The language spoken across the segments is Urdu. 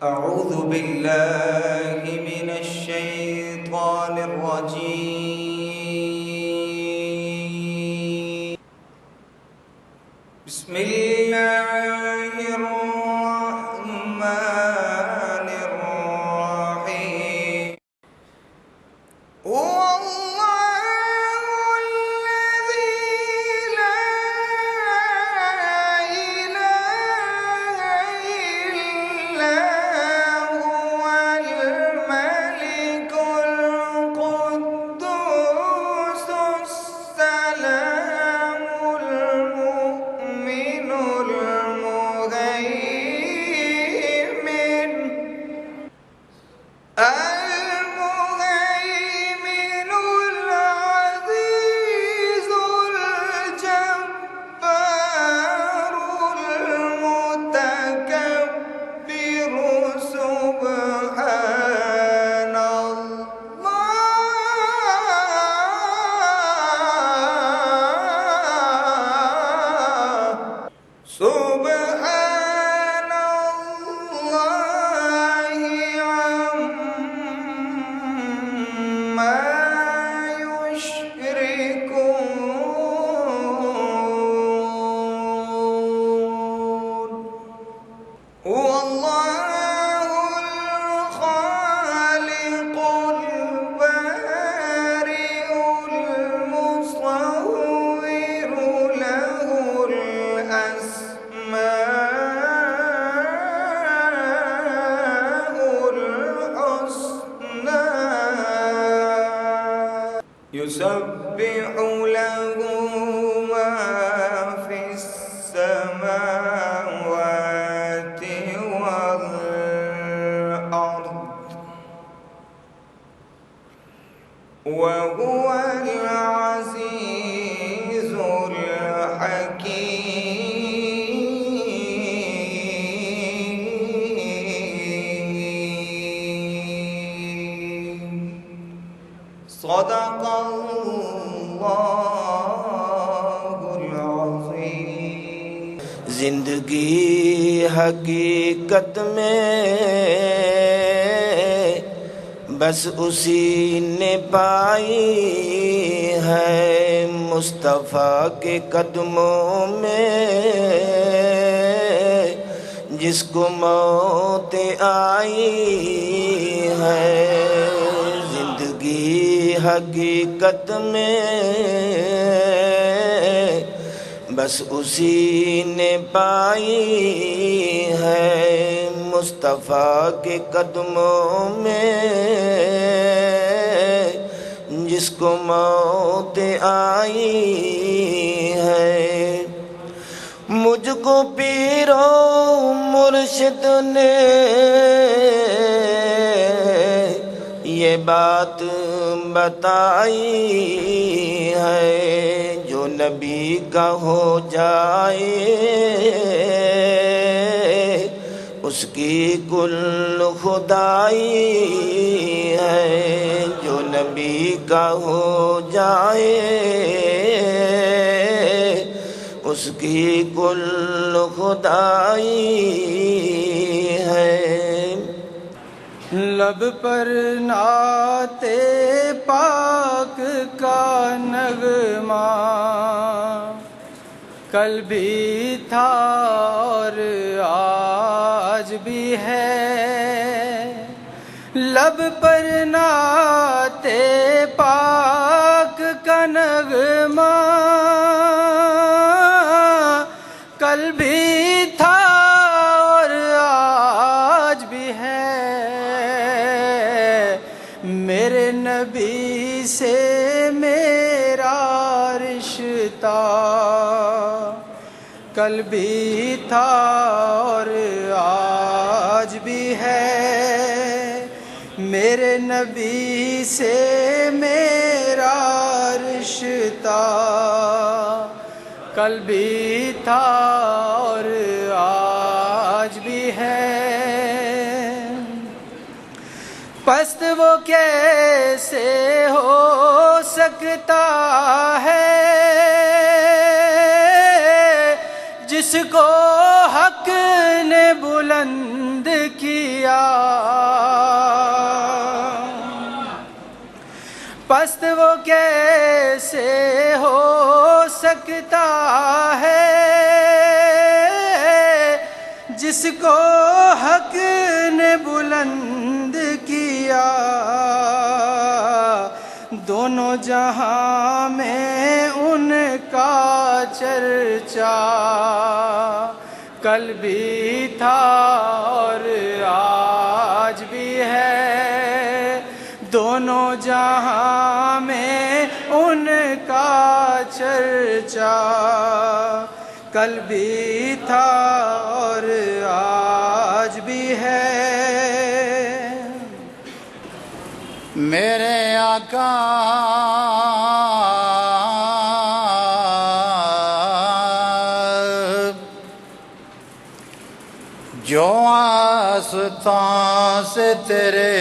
أعوذ بالله من الشيطان الرجيم. بسم الله الرحمن الرحيم. هو الله الذي لا إله إلا هو الملك القدوس السلام المؤمن المهيمن العزيز الجبار المتكبر سبحان الله سبحان الله عما يشركون. هو الله الخالق البارئ المصور له الأسماء الحسنى يسبح له ما في السماوات والأرض وهو العزيز الحكيم. صدق اللہ العظیم. زندگی حقیقت میں بس اسی نے پائی ہے، مصطفیٰ کے قدموں میں جس کو موت آئی ہے. زندگی حقیقت میں بس اسی نے پائی ہے، مصطفیٰ کے قدموں میں جس کو موت آئی ہے. مجھ کو پیر و مرشد نے یہ بات بتائی ہے، جو نبی کا ہو جائے اس کی کل خدائی ہے. جو نبی کا ہو جائے اس کی کل خدائی ہے. لب پر نعت پاک کا نغمہ کل بھی تھا اور آج بھی ہے. لب پر نعت پاک کا نغمہ کل بھی تھا اور آج بھی ہے. میرے نبی سے میرا رشتہ کل بھی تھا اور آج بھی ہے. میرے نبی سے میرا رشتہ کل بھی تھا اور آج بھی ہے. پست وہ کیسے ہو سکتا ہے جس کو حق نے بلند کیا کیا پست وہ کیسے ہو سکتا ہے جس کو حق نے بلند کیا دونوں جہاں میں ان کا چرچا کل بھی تھا اور آج بھی ہے دونوں جہاں میں ان کا چرچا کل بھی تھا اور آج بھی ہے میرے آقا جو آستان سے تیرے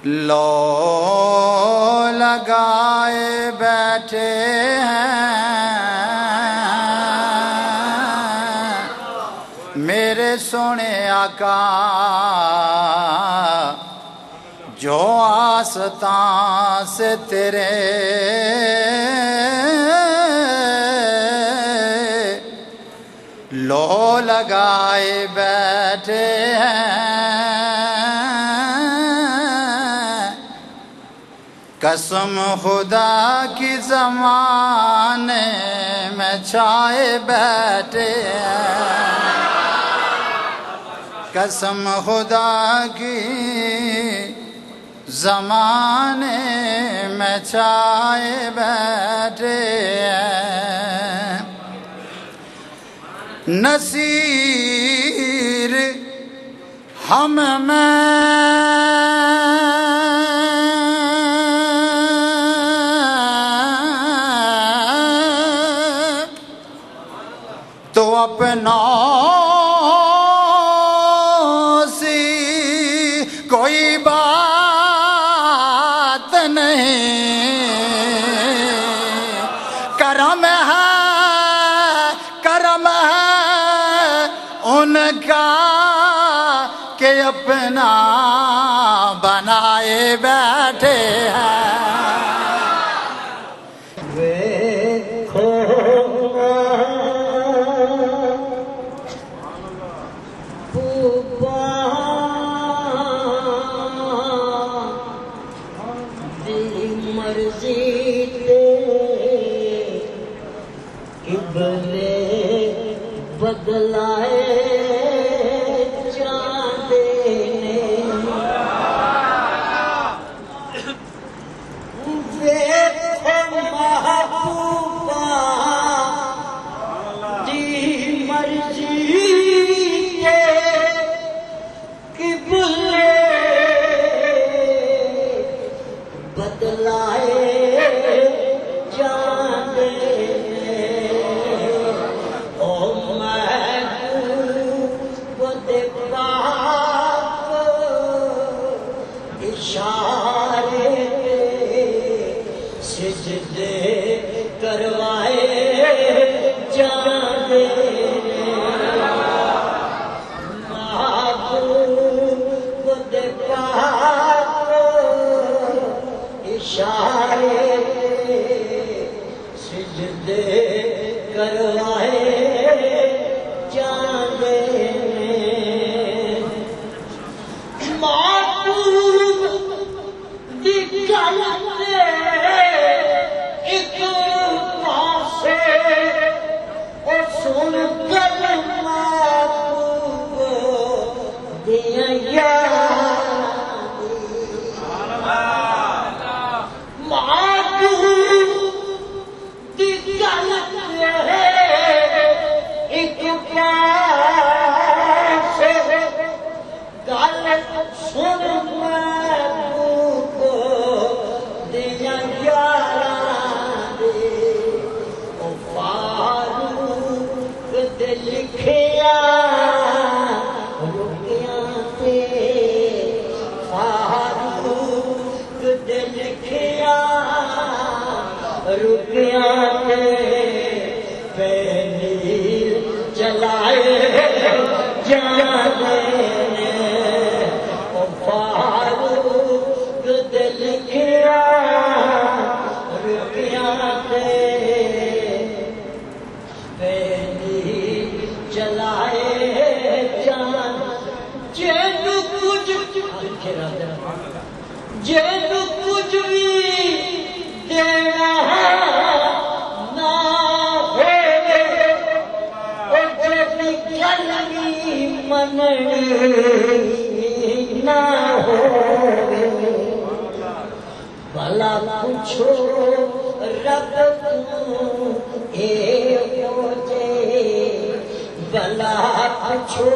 لو لگائے بیٹھے ہیں میرے سونے آقا جو آستان سے تیرے لو لگائے بیٹھے ہیں قسم خدا کی زمانے میں چھائے بیٹھے ہیں قسم خدا کی زمانے میں چھائے بیٹھے ہیں نصیر ہم میں تو اپنا سی کوئی بات نہیں کرم ہے ان کا کہ اپنا بنائے بیٹھے ہیں بدلائے چاند نے دیکھو محبوبہ دی مرضی کے قبلے بدلائے چاند سجدے کروائے جانے محبوب دے پاک اشارے سجدے کروائے جانے محبوب دی گلتے سن کر محبوب دیا محبوب دی گل ایک پاس گل سن محبوب دیا لکھیا رکیا تے فاروق دے لکھیا رکیا تے پہ نیل چلائے جے تو کچھ بھی دینا نہ ہوئے اور جیسی گلنی مننی نہ ہوئے بھلا پوچھو رب تو اے پوچھے بھلا پوچھو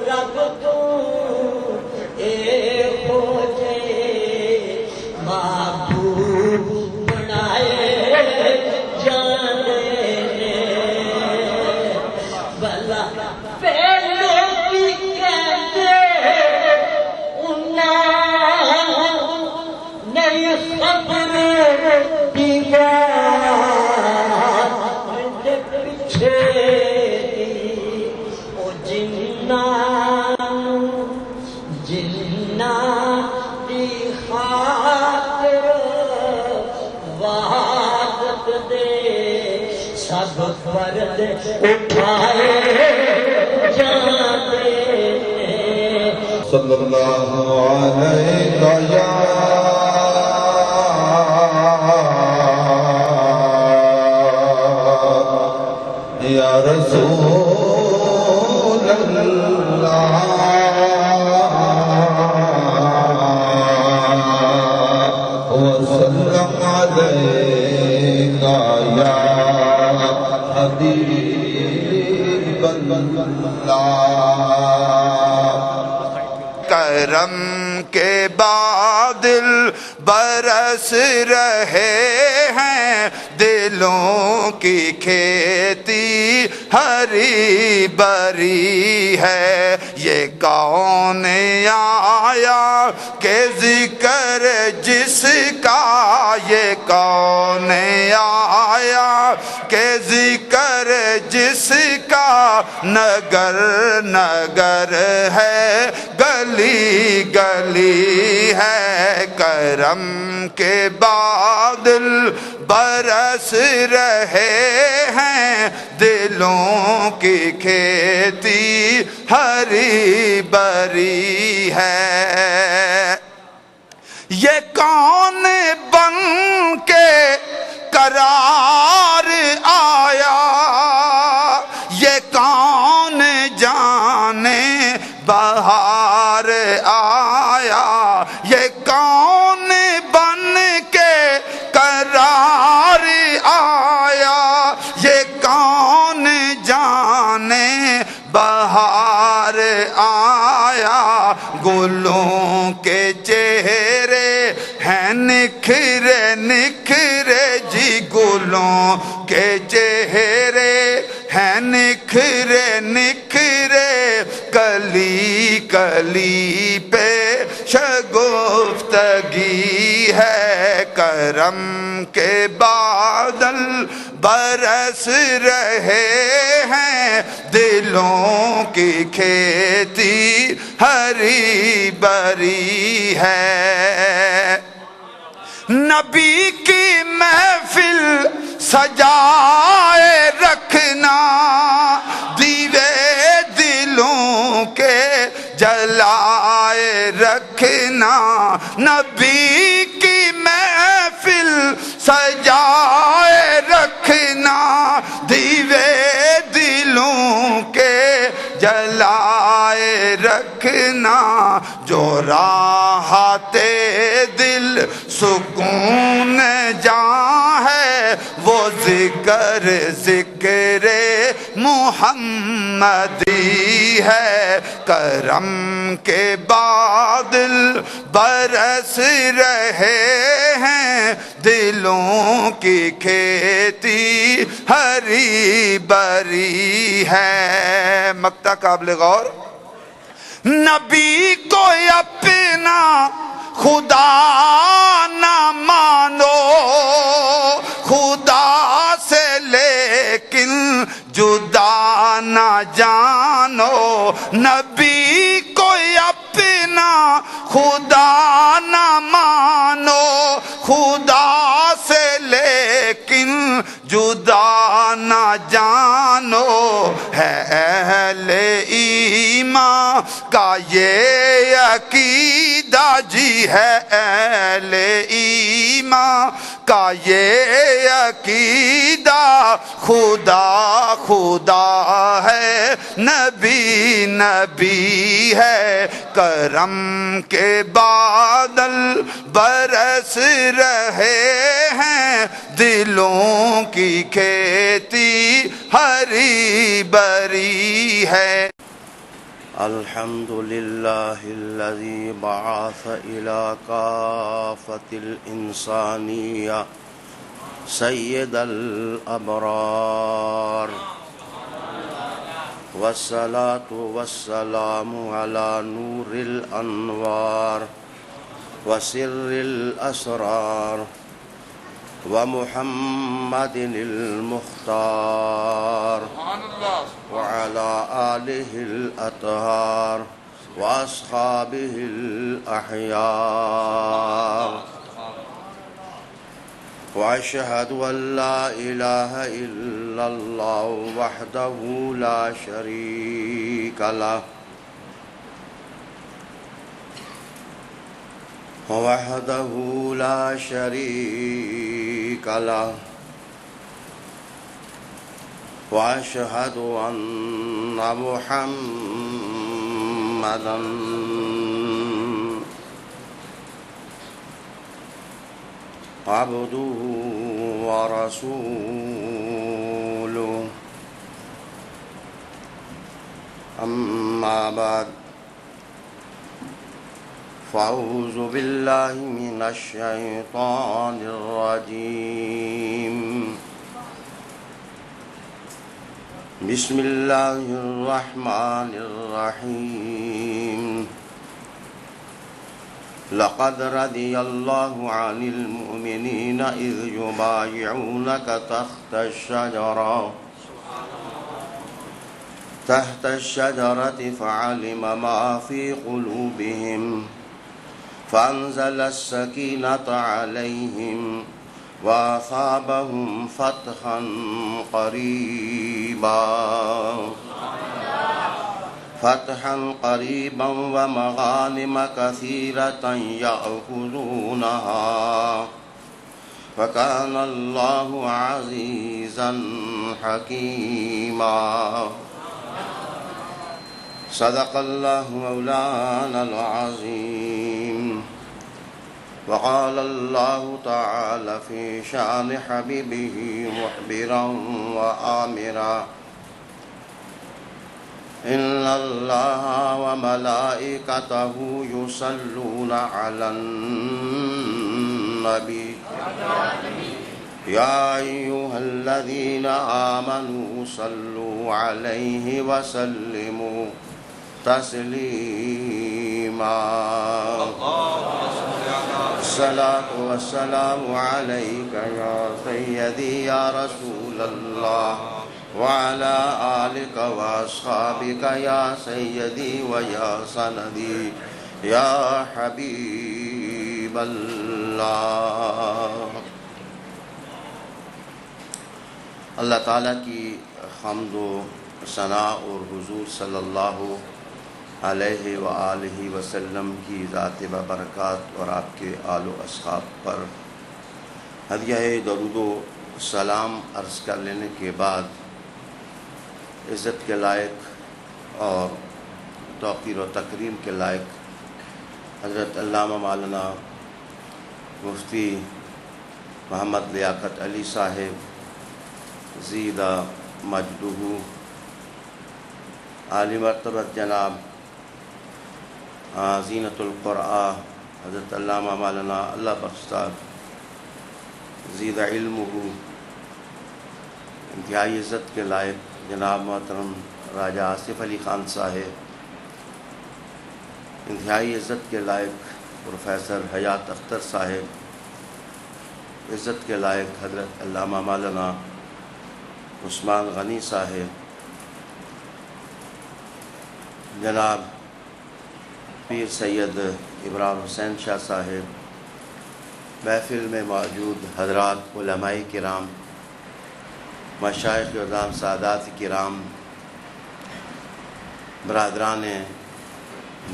رب تو اے پوچھے محبوب بنائے جانے نے بھلا پہلو بھی کہتے انہیں نہیں خبر دیوار پیچھے او جنہ دی خاطر وحدت دے سب فرد اٹھائے جاتے صلی اللہ علیہ یا رسول اللہ وسلم علیک یا حبیب اللہ کرم کے بادل برس رہے ہیں دلوں کی کھیتی ہری بری ہے یہ کون آیا کہ ذکر جس کا یہ کون آیا کہ ذکر جس کا نگر نگر ہے گلی گلی ہے کرم کے بادل برس رہے ہیں دلوں کی کھیتی ہری بری ہے یہ کون بن کے قرار آیا یہ کون جانے بہار آیا یہ کون بن کے قرار آیا یہ کون جانے بہار آیا گلوں کے چہرے ہیں نکھرے نکھرے جی گلوں کے چہرے ہیں نکھرے نکھرے کلی کلی پہ شگفتگی ہے کرم کے بادل برس رہے ہیں دلوں کی کھیتی ہری بری ہے نبی کی محفل سجائے رکھنا دیوے دلوں کے جلائے رکھنا نبی کی محفل سجائے رکھنا دیوے دلوں کے جلائے رکھنا جو راحت دل سکون جاں ہے وہ ذکر ذکر محمدی ہے کرم کے بادل برس رہے ہیں دلوں کی کھیتی ہری بری ہے مقطع قابل غور نبی کو اپنا خدا نہ مانو خدا سے لیکن جدا نہ جانو نبی کو اپنا خدا نہ مانو خدا سے لیکن جدا نہ جانو ہے اہل ایمان کا یہ عقیدہ جی ہے اہل ایمان کا، یہ عقیدہ خدا خدا ہے، نبی نبی ہے، کرم کے بادل برس رہے ہیں، دلوں کی کھیتی ہری بری ہے۔ الحمد لله الذي بعث إلى كافة الإنسانية سيد الأبرار، والصلاة والسلام على نور الأنوار وسر الأسرار ومحمد المختار وعلى آله الأطهار وأصحابه الأحيار، وأشهد أن لا إله إلا الله وحده لا شريك له، وحده لا شريك له، وأشهد أن محمدًا عبده ورسوله، أما بعد، فأعوذ بالله من الشيطان الرجيم، بسم الله الرحمن الرحيم، لقد رضي الله عن المؤمنين إذ يبايعونك تحت الشجرة فعلم ما في قلوبهم فأنزل السكينة عليهم وأصابهم فتحا قريبا ومغانم كثيرة يأخذونها، وكان الله عزيزا حكيما، صدق الله مولانا العظيم، وقال الله تعالى في شأن حبيبه مخبرا وآمرا، إن الله وملائكته يصلون على النبي، يا أيها الذين آمنوا صلوا عليه وسلموا تسليما، الصلاة والسلام عليك يا سيدي يا رسول الله، وعلى آلك وأصحابك يا سيدي ويا سندي يا حبيب الله۔ اللہ تعالیٰ کی حمد و ثناء اور حضور صلی اللہ علیہ وآلہ وسلم کی ذات و برکات اور آپ کے آل و اصحاب پر ہدیہ درود و سلام عرض کر لینے کے بعد، عزت کے لائق اور توقیر و تکریم کے لائق حضرت علامہ مولانا مفتی محمد لیاقت علی صاحب زیدہ مجدہ، عالی مرتبت جناب زینت القرآن حضرت علامہ مولانا اللہ بخشتا زیدہ علمہ، انتہائی عزت کے لائق جناب محترم راجہ آصف علی خان صاحب، انتہائی عزت کے لائق پروفیسر حیات اختر صاحب، عزت کے لائق حضرت علامہ مولانا عثمان غنی صاحب، جناب پیر سید ابراہیم حسین شاہ صاحب، محفل میں موجود حضرات علماء کرام، مشائخ عظام، سادات کرام، برادران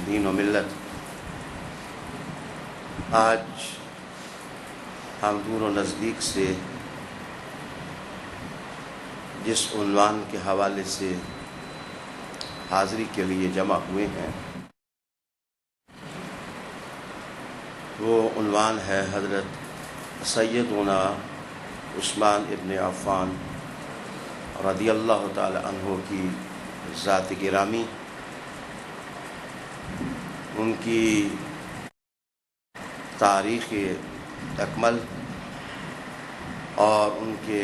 دین و ملت، آج ہم دور و نزدیک سے جس عنوان کے حوالے سے حاضری کے لیے جمع ہوئے ہیں وہ عنوان ہے حضرت سیدنا عثمان ابن عفان رضی اللہ تعالی عنہ کی ذات گرامی، ان کی تاریخ اکمل اور ان کے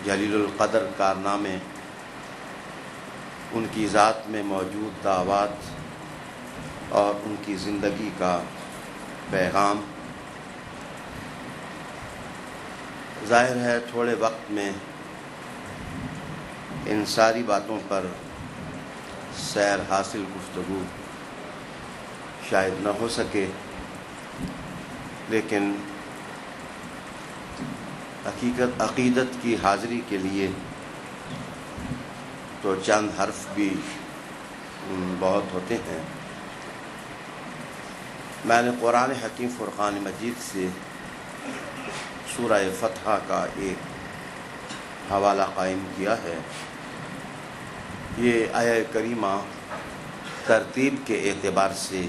جلیل القدر کارنامے، ان کی ذات میں موجود دعوات اور ان کی زندگی کا پیغام۔ ظاہر ہے تھوڑے وقت میں ان ساری باتوں پر سیر حاصل گفتگو شاید نہ ہو سکے، لیکن عقیدت کی حاضری کے لیے تو چند حرف بھی بہت ہوتے ہیں۔ میں نے قرآن حکیم فرقان مجید سے سورہ فتح کا ایک حوالہ قائم کیا ہے۔ یہ آیہ کریمہ ترتیب کے اعتبار سے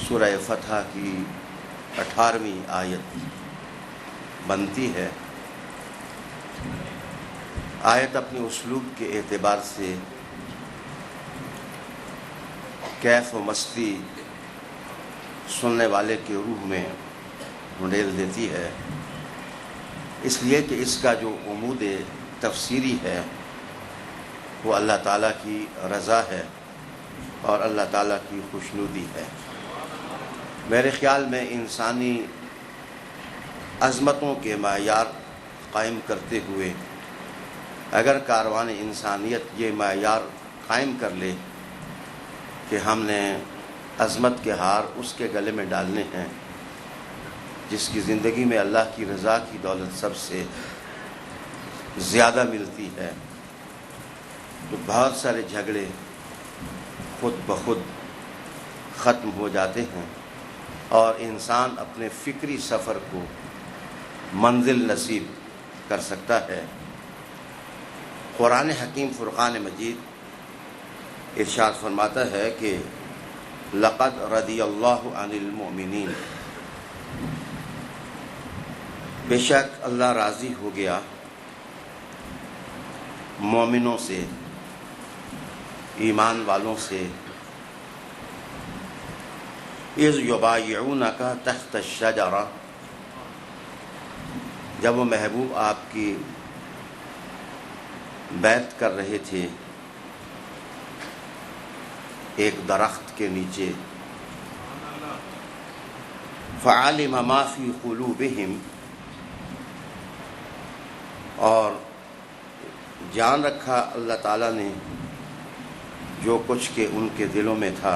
سورہ فتح کی 18ویں آیت بنتی ہے۔ آیت اپنی اسلوب کے اعتبار سے کیف و مستی سننے والے کے روح میں ڈھیل دیتی ہے، اس لیے کہ اس کا جو عمود تفسیری ہے وہ اللہ تعالیٰ کی رضا ہے اور اللہ تعالیٰ کی خوشنودی ہے۔ میرے خیال میں انسانی عظمتوں کے معیار قائم کرتے ہوئے اگر کاروان انسانیت یہ معیار قائم کر لے کہ ہم نے عظمت کے ہار اس کے گلے میں ڈالنے ہیں جس کی زندگی میں اللہ کی رضا کی دولت سب سے زیادہ ملتی ہے، تو بہت سارے جھگڑے خود بخود ختم ہو جاتے ہیں اور انسان اپنے فکری سفر کو منزل نصیب کر سکتا ہے۔ قرآن حکیم فرقان مجید ارشاد فرماتا ہے کہ لقد رضی اللہ عن المؤمنین، بے شک اللہ راضی ہو گیا مومنوں سے، ایمان والوں سے، اذ یبایعونک تحت الشجرہ، جب وہ محبوب آپ کی بیعت کر رہے تھے ایک درخت کے نیچے، فعلم ما فی قلوبہم، اور جان رکھا اللہ تعالیٰ نے جو کچھ کہ ان کے دلوں میں تھا،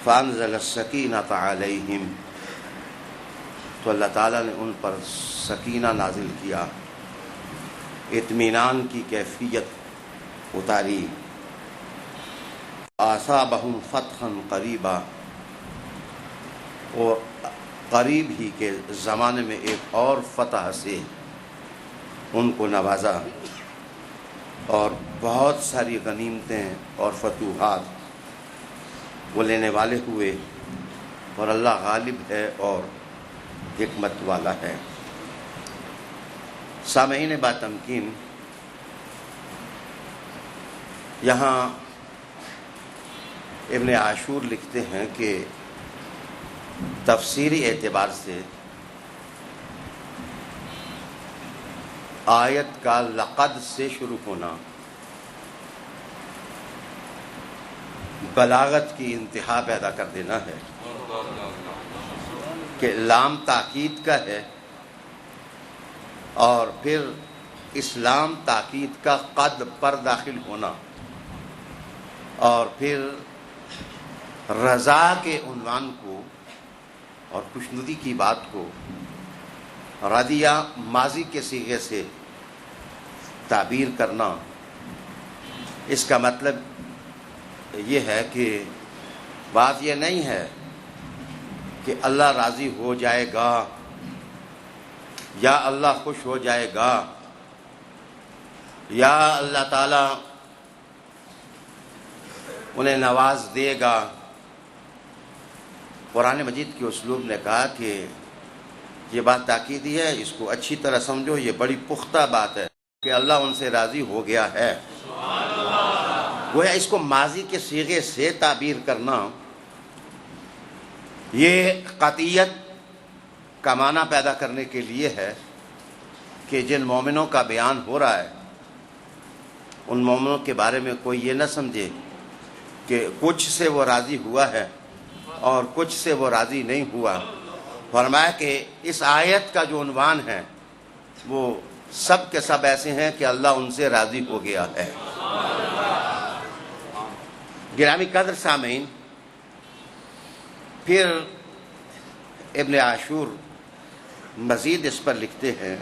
فانزل السکینۃ علیہم، تو اللہ تعالیٰ نے ان پر سکینہ نازل کیا، اطمینان کی کیفیت اتاری، اصابہم فتحا قریبا، اور قریب ہی کے زمانے میں ایک اور فتح سے ان کو نوازا اور بہت ساری غنیمتیں اور فتوحات وہ لینے والے ہوئے، اور اللہ غالب ہے اور حکمت والا ہے۔ سامعین با تمکین، یہاں ابن عاشور لکھتے ہیں کہ تفسیری اعتبار سے آیت کا لقد سے شروع ہونا بلاغت کی انتہا پیدا کر دینا ہے کہ لام تاکید کا ہے اور پھر اسلام تاکید کا قد پر داخل ہونا اور پھر رضا کے عنوان کو اور خوشنودی کی بات کو رضیہ ماضی کے صیغے سے تعبیر کرنا، اس کا مطلب یہ ہے کہ بات یہ نہیں ہے کہ اللہ راضی ہو جائے گا یا اللہ خوش ہو جائے گا یا اللہ تعالیٰ انہیں نواز دے گا. قرآن مجید کے اسلوب نے کہا کہ یہ بات تاکیدی ہے، اس کو اچھی طرح سمجھو، یہ بڑی پختہ بات ہے کہ اللہ ان سے راضی ہو گیا ہے. گویا اس کو ماضی کے صیغے سے تعبیر کرنا یہ قطعیت کا معنی پیدا کرنے کے لیے ہے کہ جن مومنوں کا بیان ہو رہا ہے ان مومنوں کے بارے میں کوئی یہ نہ سمجھے کہ کچھ سے وہ راضی ہوا ہے اور کچھ سے وہ راضی نہیں ہوا. فرمایا کہ اس آیت کا جو عنوان ہے وہ سب کے سب ایسے ہیں کہ اللہ ان سے راضی ہو گیا ہے. گرامی قدر سامعین، پھر ابن عاشور مزید اس پر لکھتے ہیں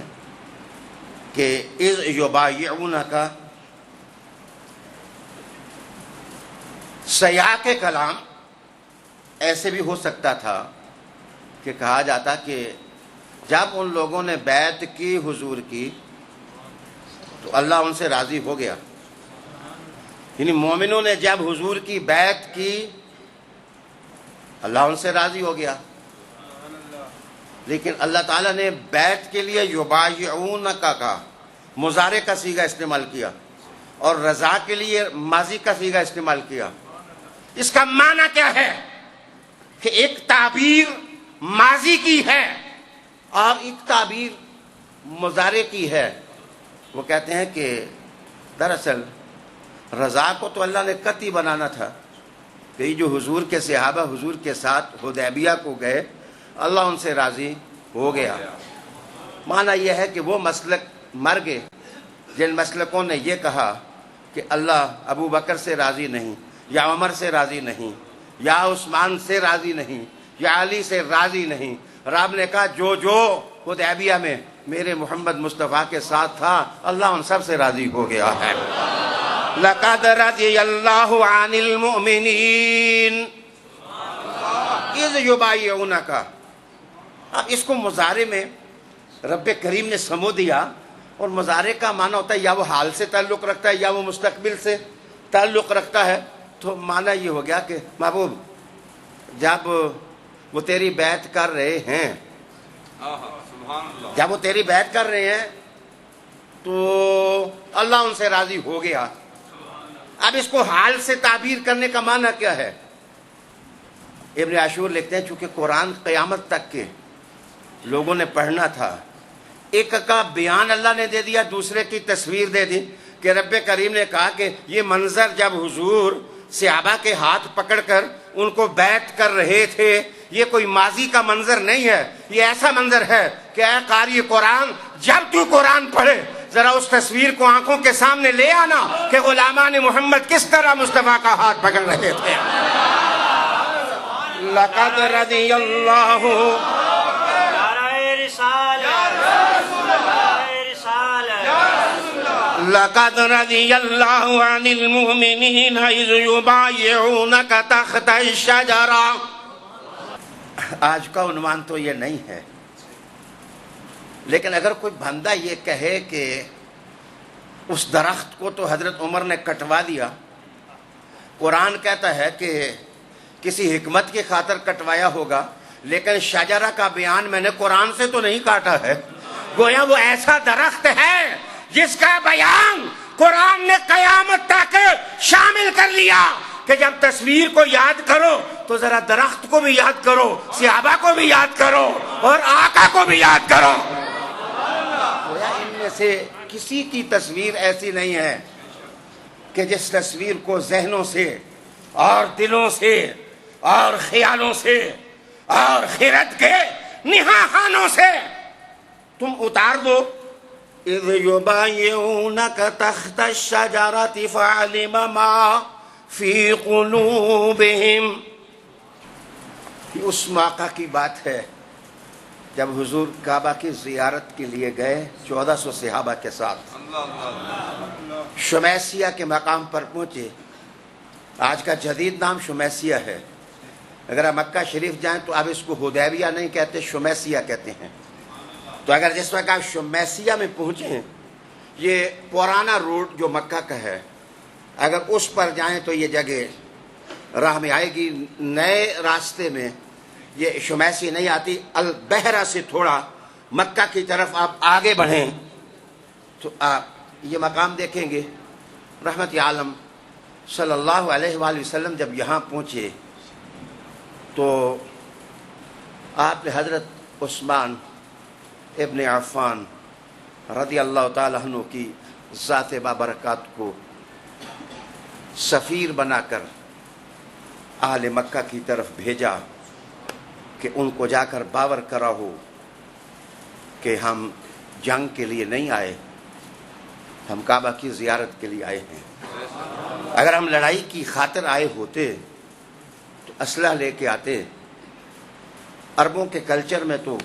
کہ اذ یبایعونک، سیاق کلام ایسے بھی ہو سکتا تھا کہ کہا جاتا کہ جب ان لوگوں نے بیعت کی حضور کی تو اللہ ان سے راضی ہو گیا. یعنی مومنوں نے جب حضور کی بیعت کی اللہ ان سے راضی ہو گیا. لیکن اللہ تعالیٰ نے بیعت کے لیے یبایعونک کا کہا، مضارع کا صیغہ استعمال کیا، اور رضا کے لیے ماضی کا صیغہ استعمال کیا. اس کا معنی کیا ہے کہ ایک تعبیر ماضی کی ہے اور ایک تعبیر مضارع کی ہے. وہ کہتے ہیں کہ دراصل رضا کو تو اللہ نے قطعی بنانا تھا کہ جو حضور کے صحابہ حضور کے ساتھ حدیبیہ کو گئے اللہ ان سے راضی ہو گیا. معنی یہ ہے کہ وہ مسلک مر گئے جن مسلکوں نے یہ کہا کہ اللہ ابو بکر سے راضی نہیں، یا عمر سے راضی نہیں، یا عثمان سے راضی نہیں، یا علی سے راضی نہیں. رب نے کہا جو جو حدیبیہ میں میرے محمد مصطفیٰ کے ساتھ تھا اللہ ان سب سے راضی ہو گیا ہے. لَقَدْ رَضِيَ اللَّهُ عَنِ الْمُؤْمِنِينَ اِذْ يُبَایِعُونَکَ. اب اس کو مضارع میں رب کریم نے سمو دیا، اور مضارع کا معنی ہوتا ہے یا وہ حال سے تعلق رکھتا ہے یا وہ مستقبل سے تعلق رکھتا ہے. تو معنی یہ ہو گیا کہ محبوب جب وہ تیری بیعت کر رہے ہیں، جب وہ تیری بیعت کر رہے ہیں تو اللہ ان سے راضی ہو گیا. اب اس کو حال سے تعبیر کرنے کا معنی کیا ہے؟ ابن عاشور لکھتے ہیں چونکہ قرآن قیامت تک کے لوگوں نے پڑھنا تھا، ایک کا بیان اللہ نے دے دیا، دوسرے کی تصویر دے دی کہ رب کریم نے کہا کہ یہ منظر جب حضور صحابہ کے ہاتھ پکڑ کر ان کو بیعت کر رہے تھے یہ کوئی ماضی کا منظر نہیں ہے، یہ ایسا منظر ہے کہ اے قاری قرآن جب تو قرآن پڑھے ذرا اس تصویر کو آنکھوں کے سامنے لے آنا کہ غلامان محمد کس طرح مصطفیٰ کا ہاتھ پکڑ رہے تھے. لقد رضی اللہ لقد رضی اللہ عن المؤمنین اذ یبایعونک تحت الشجرہ. آج کا عنوان تو یہ نہیں ہے، لیکن اگر کوئی بندہ یہ کہے کہ اس درخت کو تو حضرت عمر نے کٹوا دیا، قرآن کہتا ہے کہ کسی حکمت کی خاطر کٹوایا ہوگا، لیکن شجرہ کا بیان میں نے قرآن سے تو نہیں کاٹا ہے. گویا وہ ایسا درخت ہے جس کا بیان قرآن نے قیامت تک شامل کر لیا کہ جب تصویر کو یاد کرو تو ذرا درخت کو بھی یاد کرو، صحابہ کو بھی یاد کرو اور آقا کو بھی یاد کرو. گویا ان میں سے کسی کی تصویر ایسی نہیں ہے کہ جس تصویر کو ذہنوں سے اور دلوں سے اور خیالوں سے اور خرد کے نہاخانوں سے تم اتار دو. اذ یبایعونک تحت الشجرۃ فعلم ما فی قلوبہم. یہ اس موقع کی بات ہے جب حضور کعبہ کی زیارت کے لیے گئے 1400 صحابہ کے ساتھ. شمیسیہ کے مقام پر پہنچے آج کا جدید نام شمیسیہ ہے. اگر آپ مکہ شریف جائیں تو آپ اس کو حدیبیہ نہیں کہتے، شمیسیہ کہتے ہیں. تو اگر جس وقت آپ شمیسیہ میں پہنچیں، یہ پرانا روڈ جو مکہ کا ہے، اگر اس پر جائیں تو یہ جگہ راہ میں آئے گی. نئے راستے میں یہ شمیسی نہیں آتی. البحرہ سے تھوڑا مکہ کی طرف آپ آگے بڑھیں تو آپ یہ مقام دیکھیں گے. رحمت عالم صلی اللہ علیہ وآلہ وسلم جب یہاں پہنچے تو آپ نے حضرت عثمان ابن عفان رضی اللہ تعالی عنہ کی ذات بابرکات کو سفیر بنا کر اہل مکہ کی طرف بھیجا کہ ان کو جا کر باور کرا ہو کہ ہم جنگ کے لیے نہیں آئے، ہم کعبہ کی زیارت کے لیے آئے ہیں. اگر ہم لڑائی کی خاطر آئے ہوتے تو اسلحہ لے کے آتے. عربوں کے کلچر میں تو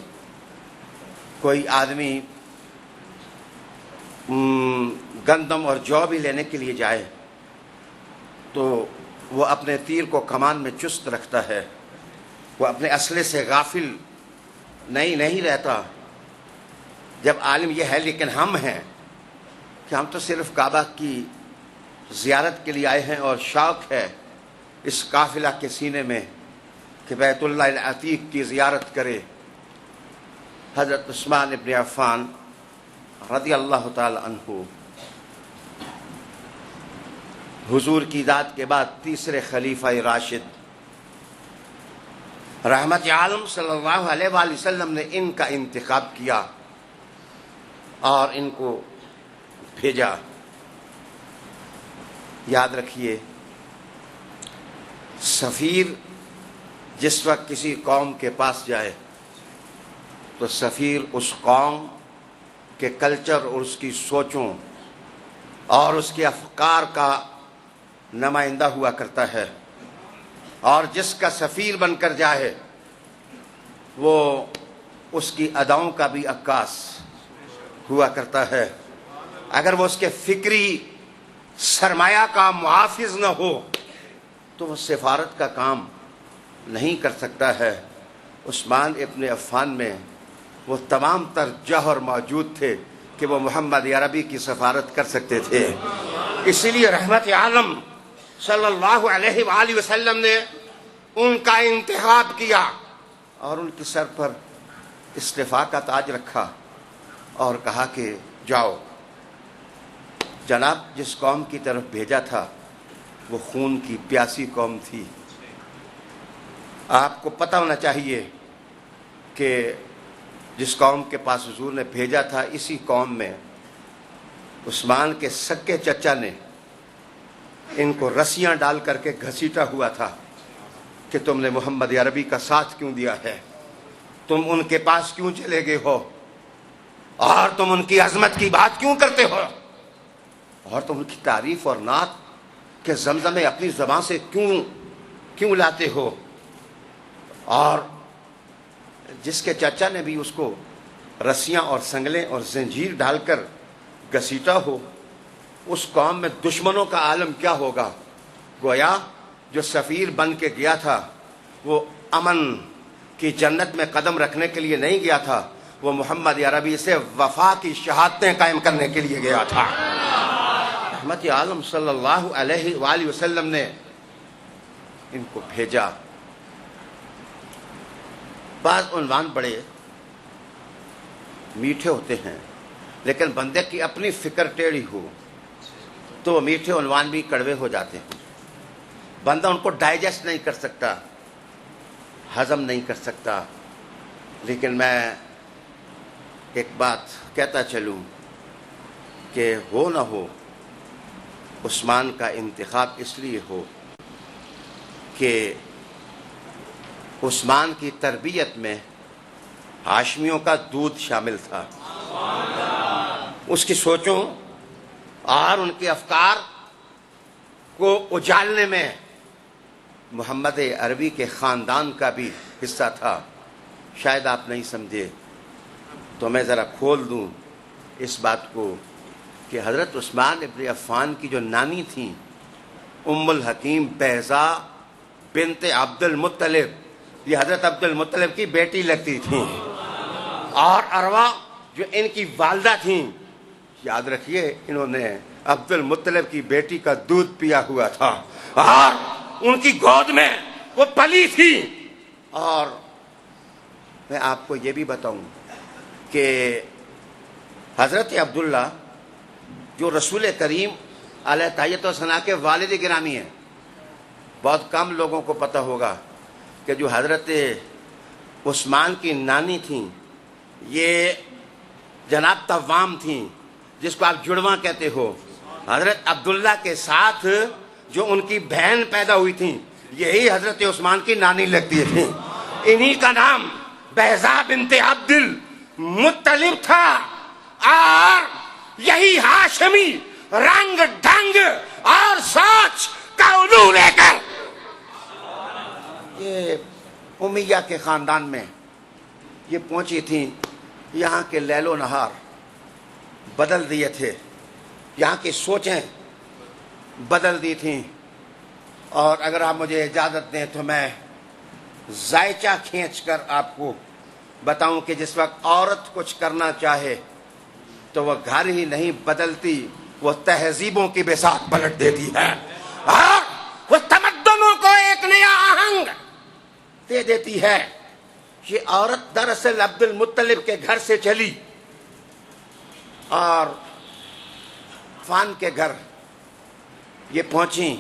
کوئی آدمی گندم اور جو بھی لینے کے لیے جائے تو وہ اپنے تیر کو کمان میں چست رکھتا ہے، وہ اپنے اسلحے سے غافل نہیں رہتا. جب عالم یہ ہے لیکن ہم ہیں کہ ہم تو صرف کعبہ کی زیارت کے لیے آئے ہیں اور شوق ہے اس قافلہ کے سینے میں کہ بیت اللہ العتیق کی زیارت کرے. حضرت عثمان ابن عفان رضی اللہ تعالی عنہ حضور کی ذات کے بعد تیسرے خلیفہ راشد، رحمت عالم صلی اللہ علیہ وآلہ وسلم نے ان کا انتخاب کیا اور ان کو بھیجا. یاد رکھیے، سفیر جس وقت کسی قوم کے پاس جائے تو سفیر اس قوم کے کلچر اور اس کی سوچوں اور اس کے افکار کا نمائندہ ہوا کرتا ہے، اور جس کا سفیر بن کر جائے وہ اس کی اداؤں کا بھی عکاس ہوا کرتا ہے. اگر وہ اس کے فکری سرمایہ کا محافظ نہ ہو تو وہ سفارت کا کام نہیں کر سکتا ہے. عثمان ابن عفان میں وہ تمام تر جوہر موجود تھے کہ وہ محمد عربی کی سفارت کر سکتے تھے. اسی لیے رحمت عالم صلی اللہ علیہ وآلہ وسلم نے ان کا انتخاب کیا اور ان کے سر پر استفاء کا تاج رکھا اور کہا کہ جاؤ. جناب جس قوم کی طرف بھیجا تھا وہ خون کی پیاسی قوم تھی. آپ کو پتہ ہونا چاہیے کہ جس قوم کے پاس حضور نے بھیجا تھا اسی قوم میں عثمان کے سکے چچا نے ان کو رسیاں ڈال کر کے گھسیٹا ہوا تھا کہ تم نے محمد عربی کا ساتھ کیوں دیا ہے، تم ان کے پاس کیوں چلے گئے ہو، اور تم ان کی عظمت کی بات کیوں کرتے ہو، اور تم ان کی تعریف اور نعت کہ زمزم اپنی زبان سے کیوں لاتے ہو. اور جس کے چچا نے بھی اس کو رسیاں اور سنگلیں اور زنجیر ڈال کر گھسیٹا ہو، اس قوم میں دشمنوں کا عالم کیا ہوگا. گویا جو سفیر بن کے گیا تھا وہ امن کی جنت میں قدم رکھنے کے لیے نہیں گیا تھا، وہ محمد عربی سے وفا کی شہادتیں قائم کرنے کے لیے گیا تھا. رحمت عالم صلی اللہ علیہ وآلہ وسلم نے ان کو بھیجا. بعض عنوان بڑے میٹھے ہوتے ہیں لیکن بندے کی اپنی فکر ٹیڑھی ہو تو وہ میٹھے عنوان بھی کڑوے ہو جاتے ہیں. بندہ ان کو ڈائجسٹ نہیں کر سکتا، ہضم نہیں کر سکتا. لیکن میں ایک بات کہتا چلوں کہ ہو نہ ہو عثمان کا انتخاب اس لیے ہو کہ عثمان کی تربیت میں ہاشمیوں کا دودھ شامل تھا. اس کی سوچوں اور ان کے افکار کو اجالنے میں محمد عربی کے خاندان کا بھی حصہ تھا. شاید آپ نہیں سمجھے تو میں ذرا کھول دوں اس بات کو کہ حضرت عثمان ابن عفان کی جو نانی تھیں ام الحکیم بہزا بنت عبد المطلب، یہ حضرت عبد المطلب کی بیٹی لگتی تھیں، اور اروا جو ان کی والدہ تھیں، یاد رکھیے انہوں نے عبد المطلب کی بیٹی کا دودھ پیا ہوا تھا اور ان کی گود میں وہ پلی تھی۔ اور میں آپ کو یہ بھی بتاؤں کہ حضرت عبداللہ جو رسول کریم علیہ تحیت و ثنا کے والد گرامی ہیں، بہت کم لوگوں کو پتہ ہوگا کہ جو حضرت عثمان کی نانی تھیں یہ جناب توام تھیں، جس کو آپ جڑواں کہتے ہو۔ حضرت عبداللہ کے ساتھ جو ان کی بہن پیدا ہوئی تھیں یہی حضرت عثمان کی نانی لگتی تھیں، انہی کا نام بہزا بنت عبد المطلب تھا، اور یہی ہاشمی رنگ ڈھنگ اور سوچ کا علو لے کر یہ امیہ کے خاندان میں یہ پہنچی تھیں۔ یہاں کے لیل و نہار بدل دیے تھے، یہاں کی سوچیں بدل دی تھیں۔ اور اگر آپ مجھے اجازت دیں تو میں ذائچہ کھینچ کر آپ کو بتاؤں کہ جس وقت عورت کچھ کرنا چاہے تو وہ گھر ہی نہیں بدلتی، وہ تہذیبوں کی بساط پلٹ دیتی ہے اور وہ تمدنوں کو ایک نیا آہنگ دے دیتی ہے۔ یہ عورت دراصل عبد المطلب کے گھر سے چلی اور فان کے گھر یہ پہنچی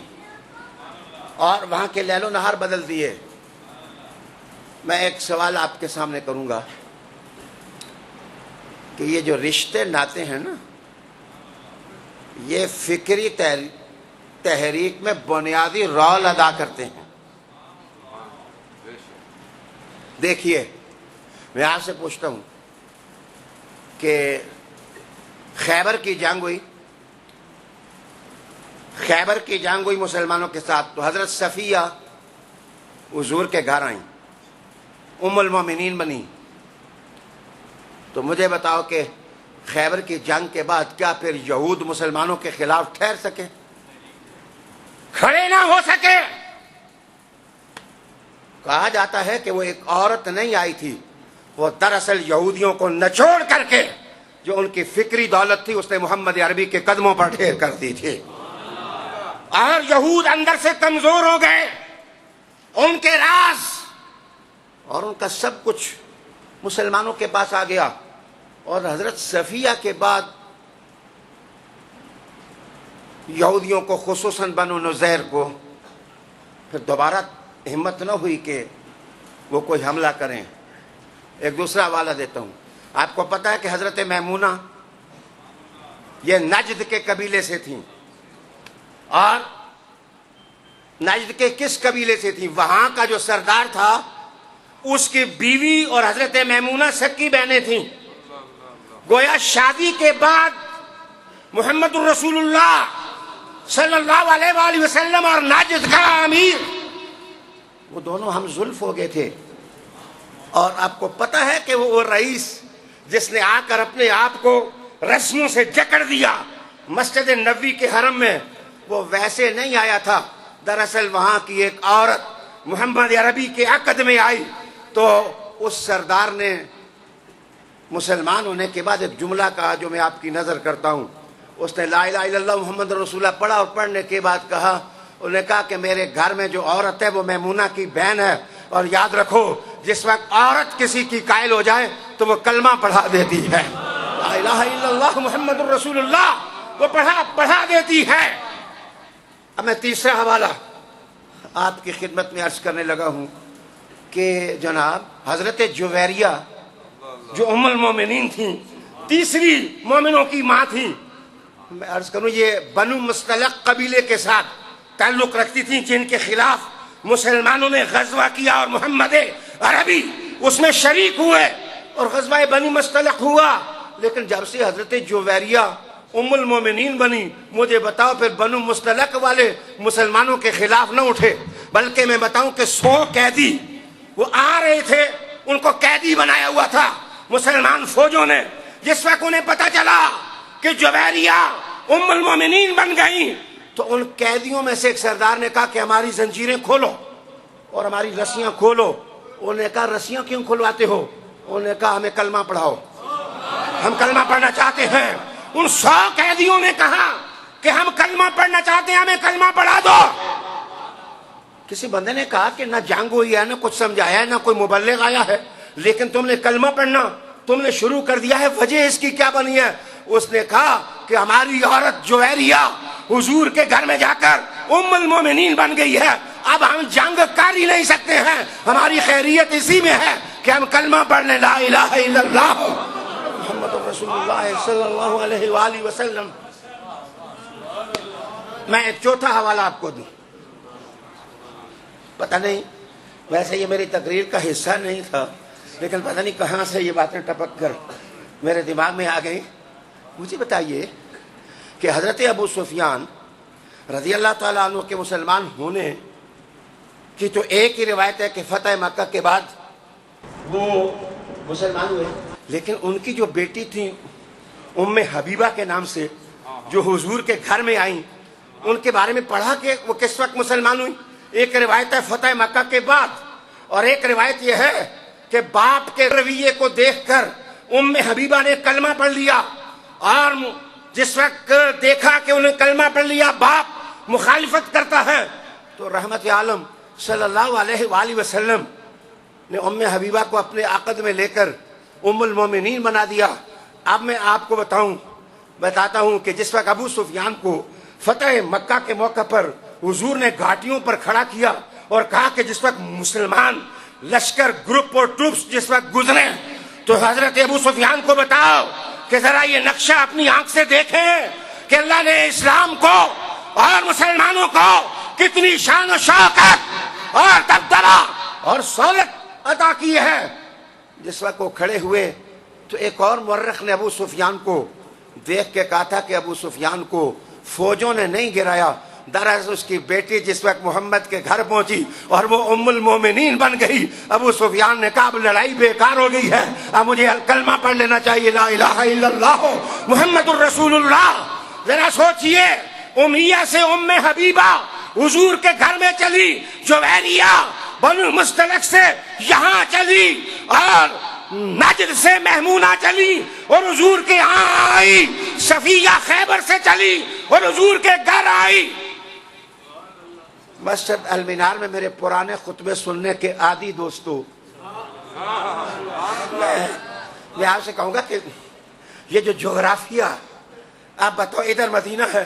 اور وہاں کے لیل و نہار بدل دیے۔ میں ایک سوال آپ کے سامنے کروں گا کہ یہ جو رشتے ناتے ہیں نا یہ فکری تحریک میں بنیادی رول ادا کرتے ہیں۔ دیکھیے میں آپ سے پوچھتا ہوں کہ خیبر کی جنگ ہوئی مسلمانوں کے ساتھ، تو حضرت صفیہ حضور کے گھر آئیں، ام المومنین بنی۔ تو مجھے بتاؤ کہ خیبر کی جنگ کے بعد کیا پھر یہود مسلمانوں کے خلاف ٹھہر سکے؟ کھڑے نہ ہو سکے۔ کہا جاتا ہے کہ وہ ایک عورت نہیں آئی تھی، وہ دراصل یہودیوں کو نچوڑ کر کے جو ان کی فکری دولت تھی اس نے محمد عربی کے قدموں پر ڈھیر کر دی تھی، اور یہود اندر سے کمزور ہو گئے، ان کے راز اور ان کا سب کچھ مسلمانوں کے پاس آ گیا۔ اور حضرت صفیہ کے بعد یہودیوں کو خصوصاً بنو نذیر کو پھر دوبارہ ہمت نہ ہوئی کہ وہ کوئی حملہ کریں۔ ایک دوسرا حوالہ دیتا ہوں، آپ کو پتہ ہے کہ حضرت میمونہ یہ نجد کے قبیلے سے تھیں، اور نجد کے کس قبیلے سے تھیں؟ وہاں کا جو سردار تھا اس کی بیوی اور حضرت میمونہ سکی بہنیں تھیں۔ گویا شادی کے بعد محمد الرسول اللہ صلی اللہ علیہ وآلہ وسلم اور نجد کا امیر وہ دونوں ہم زلف ہو گئے تھے۔ اور آپ کو پتہ ہے کہ وہ رئیس جس نے آ کر اپنے آپ کو رسموں سے جکڑ دیا مسجد نبوی کے حرم میں، وہ ویسے نہیں آیا تھا۔ دراصل وہاں کی ایک عورت محمد عربی کے عقد میں آئی تو اس سردار نے مسلمان ہونے کے بعد ایک جملہ کہا جو میں آپ کی نظر کرتا ہوں۔ اس نے لا الہ الا اللہ محمد رسول اللہ پڑھا، اور پڑھنے کے بعد کہا، انہوں نے کہا کہ میرے گھر میں جو عورت ہے وہ میمونہ کی بہن ہے، اور یاد رکھو جس وقت عورت کسی کی قائل ہو جائے تو وہ کلمہ پڑھا دیتی ہے، لا الہ الا اللہ محمد رسول اللہ وہ پڑھا دیتی ہے۔ اب میں تیسرا حوالہ آپ کی خدمت میں عرض کرنے لگا ہوں کہ جناب حضرت جویریہ جو ام المومنین تھیں، تیسری مومنوں کی ماں تھیں، میں عرض کروں یہ بنو مستلق قبیلے کے ساتھ تعلق رکھتی تھیں جن کے خلاف مسلمانوں نے غزوہ کیا اور محمد عربی اس میں شریک ہوئے اور غزوہ بنو مستلق ہوا۔ لیکن جب سے حضرت جویریہ ام المومنین بنی، مجھے بتاؤ پھر بنو مستلق والے مسلمانوں کے خلاف نہ اٹھے، بلکہ میں بتاؤں کہ 100 قیدی وہ آ رہے تھے، ان کو قیدی بنایا ہوا تھا مسلمان فوجوں نے۔ جس وقت انہیں پتہ چلا کہ جویریہ ام المومنین بن گئی تو ان قیدیوں میں سے ایک سردار نے کہا کہ ہماری زنجیریں کھولو اور ہماری رسیاں کھولو. انہوں نے کہا رسیاں کیوں کھلواتے ہو؟ انہوں نے کہا ہمیں کلمہ پڑھاؤ، ہم کلمہ پڑھنا چاہتے ہیں. ان 100 قیدیوں نے کہا کہ ہم کلمہ پڑھنا چاہتے ہیں، ہمیں کلمہ پڑھا دو. کسی بندے نے کہا کہ نہ جنگ ہوئی ہے، نہ کچھ سمجھایا ہے، نہ کوئی مبلغ آیا ہے، لیکن تم نے کلمہ پڑھنا تم نے شروع کر دیا ہے، وجہ اس کی کیا بنی ہے؟ اس نے کہا کہ ہماری عورت جویریہ حضور کے گھر میں جا کر ام المومنین بن گئی ہے، اب ہم جنگ کر ہی نہیں سکتے ہیں، ہماری خیریت اسی میں ہے کہ ہم کلمہ پڑھ لیں لا الہ الا اللہ محمد رسول اللہ صلی اللہ علیہ وآلہ وسلم. میں ایک چوتھا حوالہ آپ کو دوں. پتہ نہیں، ویسے یہ میری تقریر کا حصہ نہیں تھا، لیکن پتہ نہیں کہاں سے یہ باتیں ٹپک کر میرے دماغ میں آ گئی. مجھے بتائیے کہ حضرت ابو سفیان رضی اللہ تعالیٰ عنہ کے مسلمان ہونے کی تو ایک ہی روایت ہے کہ فتح مکہ کے بعد وہ مسلمان ہوئے، لیکن ان کی جو بیٹی تھی ام حبیبہ کے نام سے جو حضور کے گھر میں آئیں، ان کے بارے میں پڑھا کہ وہ کس وقت مسلمان ہوئی. ایک روایت ہے فتح مکہ کے بعد، اور ایک روایت یہ ہے کہ باپ کے رویے کو دیکھ کر ام حبیبہ نے کلمہ پڑھ لیا، اور جس وقت دیکھا کہ انہیں کلمہ پڑھ لیا باپ مخالفت کرتا ہے تو رحمت عالم صلی اللہ علیہ وآلہ وسلم نے ام حبیبہ کو اپنے عقد میں لے کر ام المومنین بنا دیا. اب میں آپ کو بتاتا ہوں کہ جس وقت ابو سفیان کو فتح مکہ کے موقع پر حضور نے گھاٹیوں پر کھڑا کیا اور کہا کہ جس وقت مسلمان لشکر گروپ اور ٹروپس جس وقت گزرے تو حضرت ابو سفیان کو بتاؤ کہ ذرا یہ نقشہ اپنی آنکھ سے دیکھیں کہ اللہ نے اسلام کو اور مسلمانوں کو کتنی شان و شوکت اور دبدبہ اور سہولت عطا کی ہے. جس وقت وہ کھڑے ہوئے تو ایک اور مورخ نے ابو سفیان کو دیکھ کے کہا تھا کہ ابو سفیان کو فوجوں نے نہیں گرایا، دراصل اس کی بیٹی جس وقت محمد کے گھر پہنچی اور وہ ام المومنین بن گئی، ابو سفیان نے کہا اب لڑائی بیکار ہو گئی ہے، اب مجھے کلمہ پڑھ لینا چاہیے لا الہ الا اللہ محمد الرسول اللہ. ذرا سوچئے، امیہ سے ام حبیبہ حضور کے گھر میں چلی، جویریہ بنو مستلق سے یہاں چلی، اور نجد سے محمونہ چلی اور حضور کے یہاں آئی، صفیہ خیبر سے چلی اور حضور کے گھر آئی. مسجد المنار میں میرے پرانے خطبے سننے کے عادی دوستو، میں آپ سے کہوں گا کہ یہ جو جغرافیہ آپ بتاؤ، ادھر مدینہ ہے،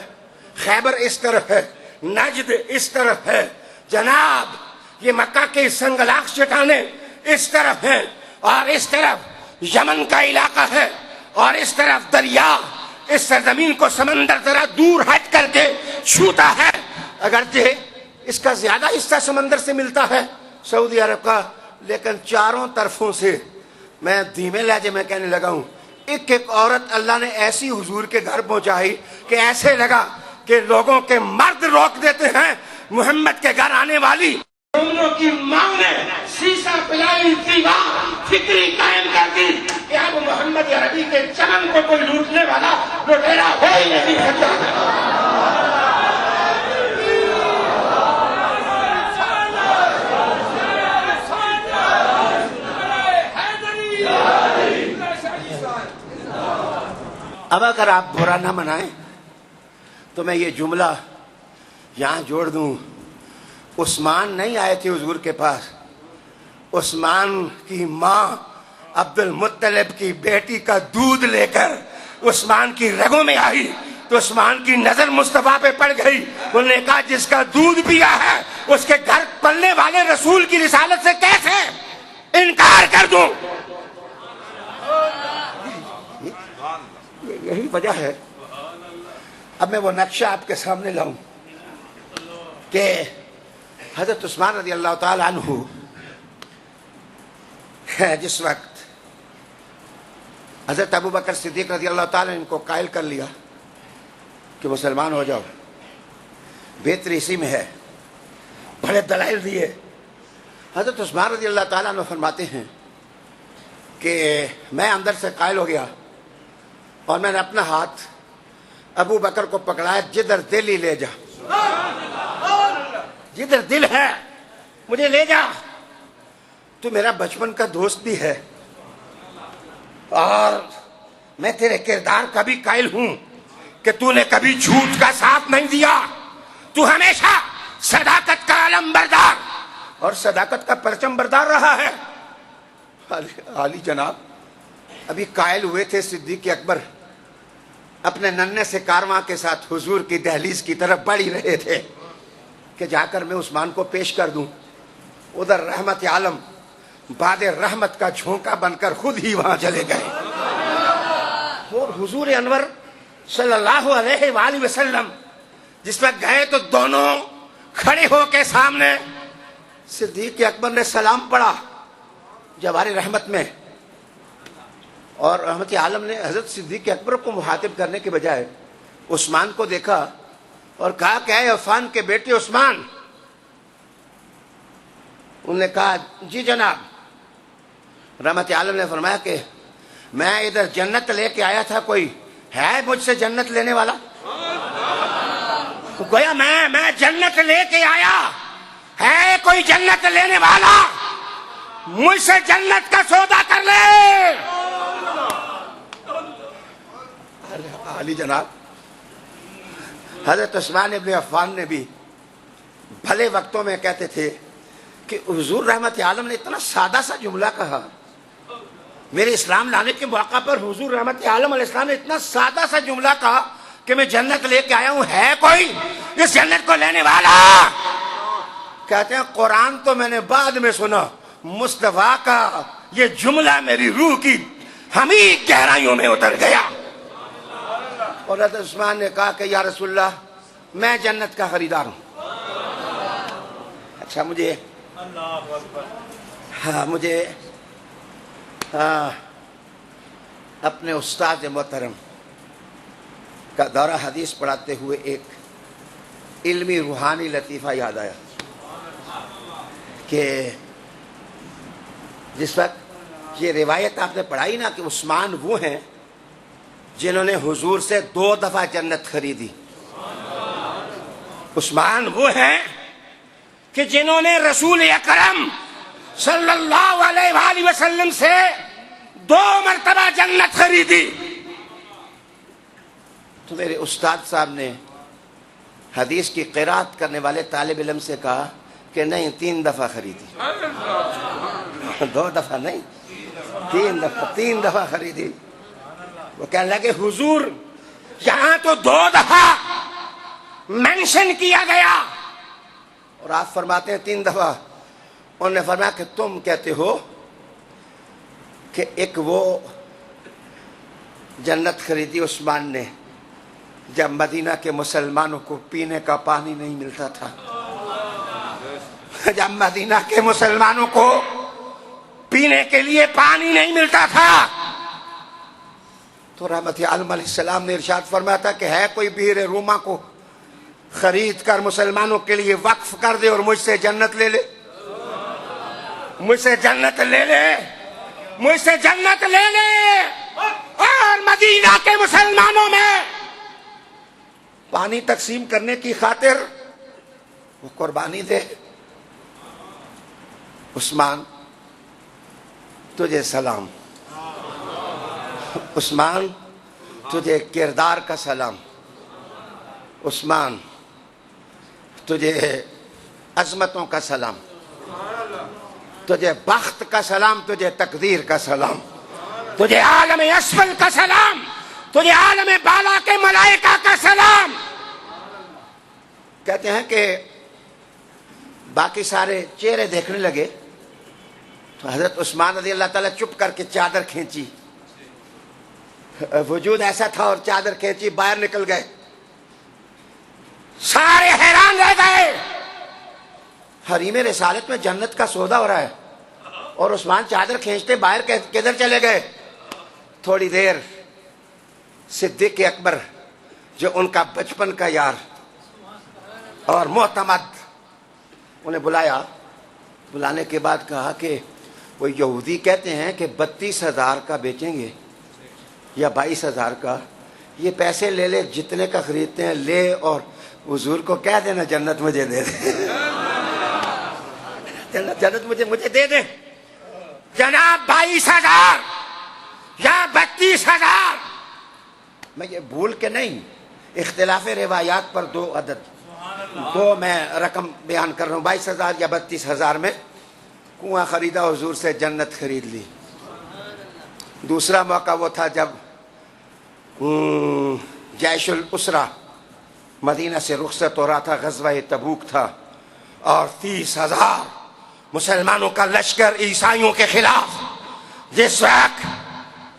خیبر اس طرف ہے، نجد اس طرف ہے، جناب یہ مکہ کے سنگلاخ چٹانیں اس طرف ہیں، اور اس طرف یمن کا علاقہ ہے، اور اس طرف دریا اس سرزمین کو سمندر ذرا دور ہٹ کر کے چھوتا ہے، اگرچہ اس کا زیادہ حصہ سمندر سے ملتا ہے سعودی عرب کا، لیکن چاروں طرفوں سے، میں دھیمے لہجے میں کہنے لگا ہوں، ایک ایک عورت اللہ نے ایسی حضور کے گھر پہنچائی کہ ایسے لگا کہ لوگوں کے مرد روک دیتے ہیں محمد کے گھر آنے والی عمروں کی ماں نے سیسا پلائی دیوار فکری قائم کر دی کہ اب محمد عربی کے چمن کو کوئی لوٹنے والا لٹیرا ہو ہی نہیں سکتا. اب اگر آپ برا نہ منائیں تو میں یہ جملہ یہاں جوڑ دوں، عثمان نہیں آئے تھے حضور کے پاس، عثمان کی ماں عبد المطلب کی بیٹی کا دودھ لے کر عثمان کی رگوں میں آئی تو عثمان کی نظر مصطفیٰ پہ پڑ گئی. انہوں نے کہا جس کا دودھ پیا ہے اس کے گھر پلنے والے رسول کی رسالت سے کیسے انکار کر دوں. یہی وجہ ہے. اب میں وہ نقشہ آپ کے سامنے لاؤں کہ حضرت عثمان رضی اللہ تعالیٰ عنہ جس وقت حضرت ابو بکر صدیق رضی اللہ تعالیٰ نے ان کو قائل کر لیا کہ مسلمان ہو جاؤ، بہتری اسی میں ہے، بڑے دلائل دیے. حضرت عثمان رضی اللہ تعالیٰ عنہ فرماتے ہیں کہ میں اندر سے قائل ہو گیا اور میں نے اپنا ہاتھ ابو بکر کو پکڑایا، جدھر دل ہی لے جا. جدھر دل ہے مجھے لے جا. تو میرا بچپن کا دوست بھی ہے اور میں تیرے کردار کا بھی قائل ہوں کہ تو نے کبھی جھوٹ کا ساتھ نہیں دیا. تو ہمیشہ صداقت کا علم بردار اور صداقت کا پرچم بردار رہا ہے. عالی جناب ابھی قائل ہوئے تھے صدیق اکبر اپنے ننھے سے کارواں کے ساتھ حضور کی دہلیز کی طرف بڑھ ہی رہے تھے کہ جا کر میں عثمان کو پیش کر دوں. ادھر رحمت عالم باد رحمت کا جھونکا بن کر خود ہی وہاں چلے گئے اور حضور انور صلی اللہ علیہ وآلہ وسلم جس وقت گئے تو دونوں کھڑے ہو کے سامنے. صدیق اکبر نے سلام پڑھا جوار رحمت میں اور رحمت عالم نے حضرت صدیق اکبر کو مخاطب کرنے کے بجائے عثمان کو دیکھا اور کہا کہ اے عفان کے بیٹے عثمان. انہوں نے کہا جی جناب. رحمت عالم نے فرمایا کہ میں ادھر جنت لے کے آیا تھا, کوئی ہے مجھ سے جنت لینے والا؟ گویا میں جنت لے کے آیا, ہے کوئی جنت لینے والا؟ مجھ سے جنت کا سودا کر لے. علی جناب حضرت عثمان ابن عفان نے بھی بھلے وقتوں میں کہتے تھے کہ حضور رحمت عالم نے اتنا سادہ سا جملہ کہا. میرے اسلام لانے کے موقع پر حضور رحمت عالم علیہ السلام نے اتنا سادہ سا جملہ کہا کہ میں جنت لے کے آیا ہوں, ہے کوئی اس جنت کو لینے والا؟ کہتے ہیں قرآن تو میں نے بعد میں سنا, مصطفیٰ کا یہ جملہ میری روح کی ہمیں گہرائیوں میں اتر گیا. اور حضرت عثمان نے کہا کہ یا رسول اللہ میں جنت کا خریدار ہوں. اچھا مجھے اپنے استاد محترم کا دورہ حدیث پڑھاتے ہوئے ایک علمی روحانی لطیفہ یاد آیا کہ جس وقت یہ روایت آپ نے پڑھائی نا کہ عثمان وہ ہیں جنہوں نے حضور سے 2 دفعہ جنت خریدی. عثمان وہ ہیں کہ جنہوں نے رسول اکرم صلی اللہ علیہ وآلہ وسلم سے 2 مرتبہ جنت خریدی. تو میرے استاد صاحب نے حدیث کی قرات کرنے والے طالب علم سے کہا کہ نہیں 3 دفعہ خریدی. 2 دفعہ نہیں, 3 دفعہ خریدی. وہ کہنے لگے حضور یہاں تو 2 دفعہ مینشن کیا گیا اور آپ فرماتے ہیں 3 دفعہ. انہوں نے فرمایا کہ تم کہتے ہو کہ ایک وہ جنت خریدی عثمان نے جب مدینہ کے مسلمانوں کو پینے کا پانی نہیں ملتا تھا, جب مدینہ کے مسلمانوں کو پینے کے لیے پانی نہیں ملتا تھا تو رحمت عالم علیہ السلام نے ارشاد فرمایا تھا کہ ہے کوئی بحر روما کو خرید کر مسلمانوں کے لیے وقف کر دے اور مجھ سے جنت لے لے. مجھ سے جنت لے لے, مجھ سے جنت لے لے اور مدینہ کے مسلمانوں میں پانی تقسیم کرنے کی خاطر وہ قربانی دے. عثمان تجھے سلام, عثمان تجھے کردار کا سلام, عثمان تجھے عظمتوں کا سلام, تجھے بخت کا سلام, تجھے تقدیر کا سلام, تجھے عالم اسفل کا سلام, تجھے عالم بالا کے ملائکہ کا سلام. کہتے ہیں کہ باقی سارے چہرے دیکھنے لگے تو حضرت عثمان رضی اللہ تعالیٰ چپ کر کے چادر کھینچی, وجود ایسا تھا اور چادر کھینچی, باہر نکل گئے. سارے حیران رہ گئے, حریم رسالت میں جنت کا سودا ہو رہا ہے اور عثمان چادر کھینچتے باہر کدھر چلے گئے. تھوڑی دیر صدیق اکبر جو ان کا بچپن کا یار اور معتمد, انہیں بلایا. بلانے کے بعد کہا کہ وہ یہودی کہتے ہیں کہ 32,000 کا بیچیں گے یا 22,000 کا, یہ پیسے لے لے جتنے کا خریدتے ہیں لے اور حضور کو کہہ دینا جنت مجھے دے دے. جنت مجھے دے دیں جناب 22,000 یا 32,000. میں یہ بھول کے نہیں, اختلاف روایات پر 2 عدد, 2 میں رقم بیان کر رہا ہوں, 22,000 یا 32,000 میں کنواں خریدا, حضور سے جنت خرید لی. دوسرا موقع وہ تھا جب جیش الاسرہ مدینہ سے رخصت ہو رہا تھا, غزوہ تبوک تھا, اور 30,000 مسلمانوں کا لشکر عیسائیوں کے خلاف جس وقت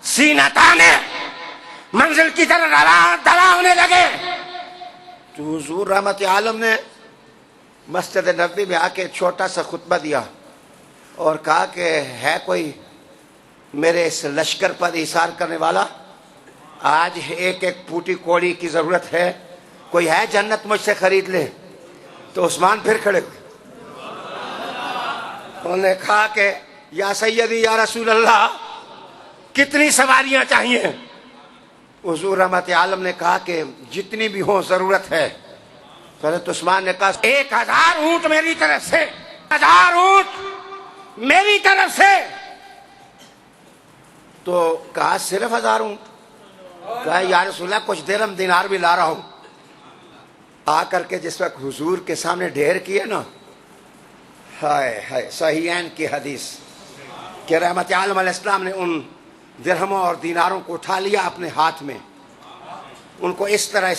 سینہ تانے منزل کی طرف دلا ہونے لگے, تو حضور رحمت عالم نے مسجد نبوی میں آ کے چھوٹا سا خطبہ دیا اور کہا کہ ہے کوئی میرے اس لشکر پر ایثار کرنے والا؟ آج ایک ایک پوٹی کوڑی کی ضرورت ہے, کوئی ہے جنت مجھ سے خرید لے؟ تو عثمان پھر کھڑے ہوئے, انہوں نے کہا کہ یا سیدی یا رسول اللہ کتنی سواریاں چاہیے؟ حضور رحمت عالم نے کہا کہ جتنی بھی ہو ضرورت ہے. حضرت عثمان نے کہا 1,000 اونٹ میری طرف سے, 1,000 اونٹ میری طرف سے. تو کہا صرف 1,000 اونٹ؟ کہا یا رسول اللہ کچھ درہم دینار بھی لا رہا ہوں. آ کر کے جس وقت حضور کے سامنے ڈھیر کیے نا, ہائے ہائے, صحیحین کی حدیث کہ رحمت عالم علیہ السلام نے ان درہموں اور دیناروں کو اٹھا لیا اپنے ہاتھ میں, ان کو اس طرح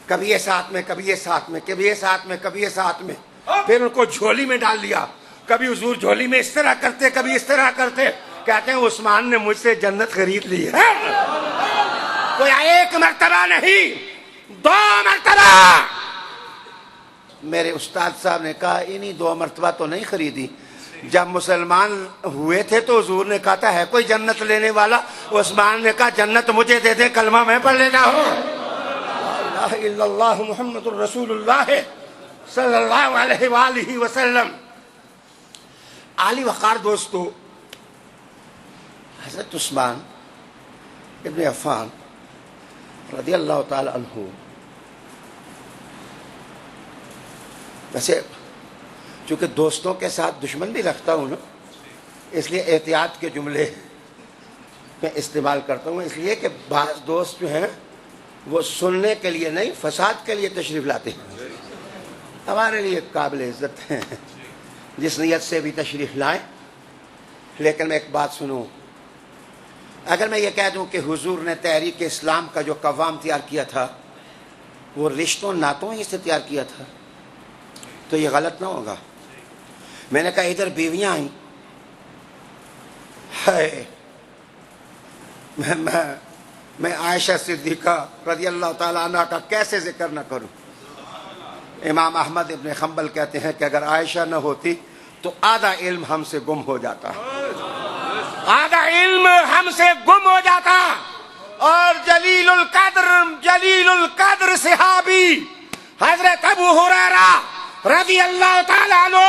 کبھی اس ہاتھ میں, کبھی اس ہاتھ میں, کبھی اس ہاتھ میں, کبھی اس ہاتھ میں, پھر ان کو جھولی میں ڈال دیا. کبھی حضور جھولی میں اس طرح کرتے, کبھی اس طرح کرتے. کہتے ہیں عثمان نے مجھ سے جنت خرید لی ہے. کوئی 1 مرتبہ نہیں, 2 مرتبہ. میرے استاد صاحب نے کہا انہی 2 مرتبہ تو نہیں خریدی, جب مسلمان ہوئے تھے تو حضور نے کہا تھا ہے کوئی جنت لینے والا؟ عثمان نے کہا جنت مجھے دے دے, کلمہ میں پڑھ لینا ہو لا الہ الا اللہ محمد الرسول اللہ صلی اللہ علیہ وآلہ وسلم. عالی وقار دوستو, حضرت عثمان ابن عفان رضی اللہ تعالی عنہ, ویسے چونکہ دوستوں کے ساتھ دشمن بھی رکھتا ہوں نا, اس لیے احتیاط کے جملے میں استعمال کرتا ہوں, اس لیے کہ بعض دوست جو ہیں وہ سننے کے لیے نہیں فساد کے لیے تشریف لاتے ہیں. ہمارے لیے قابل عزت ہیں جس نیت سے بھی تشریف لائیں. لیکن میں ایک بات سنوں, اگر میں یہ کہہ دوں کہ حضور نے تحریک اسلام کا جو قوام تیار کیا تھا وہ رشتوں ناتوں ہی سے تیار کیا تھا تو یہ غلط نہ ہوگا. میں نے کہا ادھر بیویاں آئیں, میں عائشہ صدیقہ رضی اللہ تعالیٰ عنہ کا کیسے ذکر نہ کروں. امام احمد ابن حنبل کہتے ہیں کہ اگر عائشہ نہ ہوتی تو آدھا علم ہم سے گم ہو جاتا, آدھا علم ہم سے گم ہو جاتا. اور جلیل القدر صحابی حضرت ابو ہریرہ رضی اللہ تعالیٰ عنہ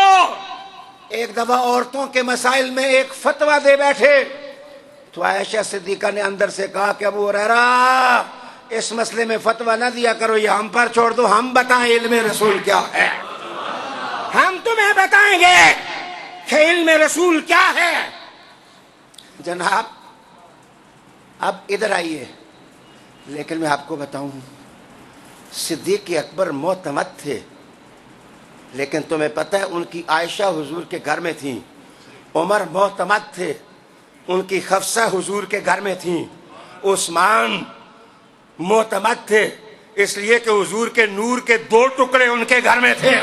ایک دفعہ عورتوں کے مسائل میں ایک فتویٰ دے بیٹھے تو عائشہ صدیقہ نے اندر سے کہا کہ ابو ہریرہ اس مسئلے میں فتویٰ نہ دیا کرو, یہ ہم پر چھوڑ دو, ہم بتائیں علم رسول کیا ہے, ہم تمہیں بتائیں گے کہ علم رسول کیا ہے. جناب اب ادھر آئیے, لیکن میں آپ کو بتاؤں صدیق اکبر معتمد تھے, لیکن تمہیں پتہ ہے ان کی عائشہ حضور کے گھر میں تھیں. عمر معتمد تھے, ان کی حفصہ حضور کے گھر میں تھیں. عثمان معتمد تھے اس لیے کہ حضور کے نور کے 2 ٹکڑے ان کے گھر میں تھے.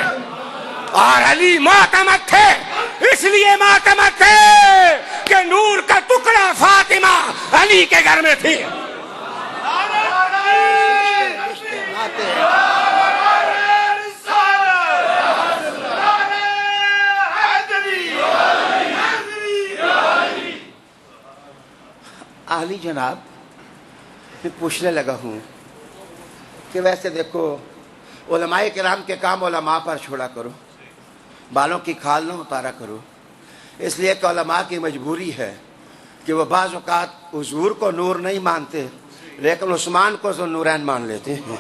اور علی معتمد تھے اس لیے معتمد تھے کہ نور کا ٹکڑا فاطمہ علی کے گھر میں تھی. علی جناب میں پوچھنے لگا ہوں کہ ویسے دیکھو علماء کرام کے کام علماء پر چھوڑا کرو, بالوں کی کھال نہ اتارا کرو, اس لیے کہ علماء کی مجبوری ہے کہ وہ بعض اوقات حضور کو نور نہیں مانتے لیکن عثمان کو ذو نورین مان لیتے ہیں.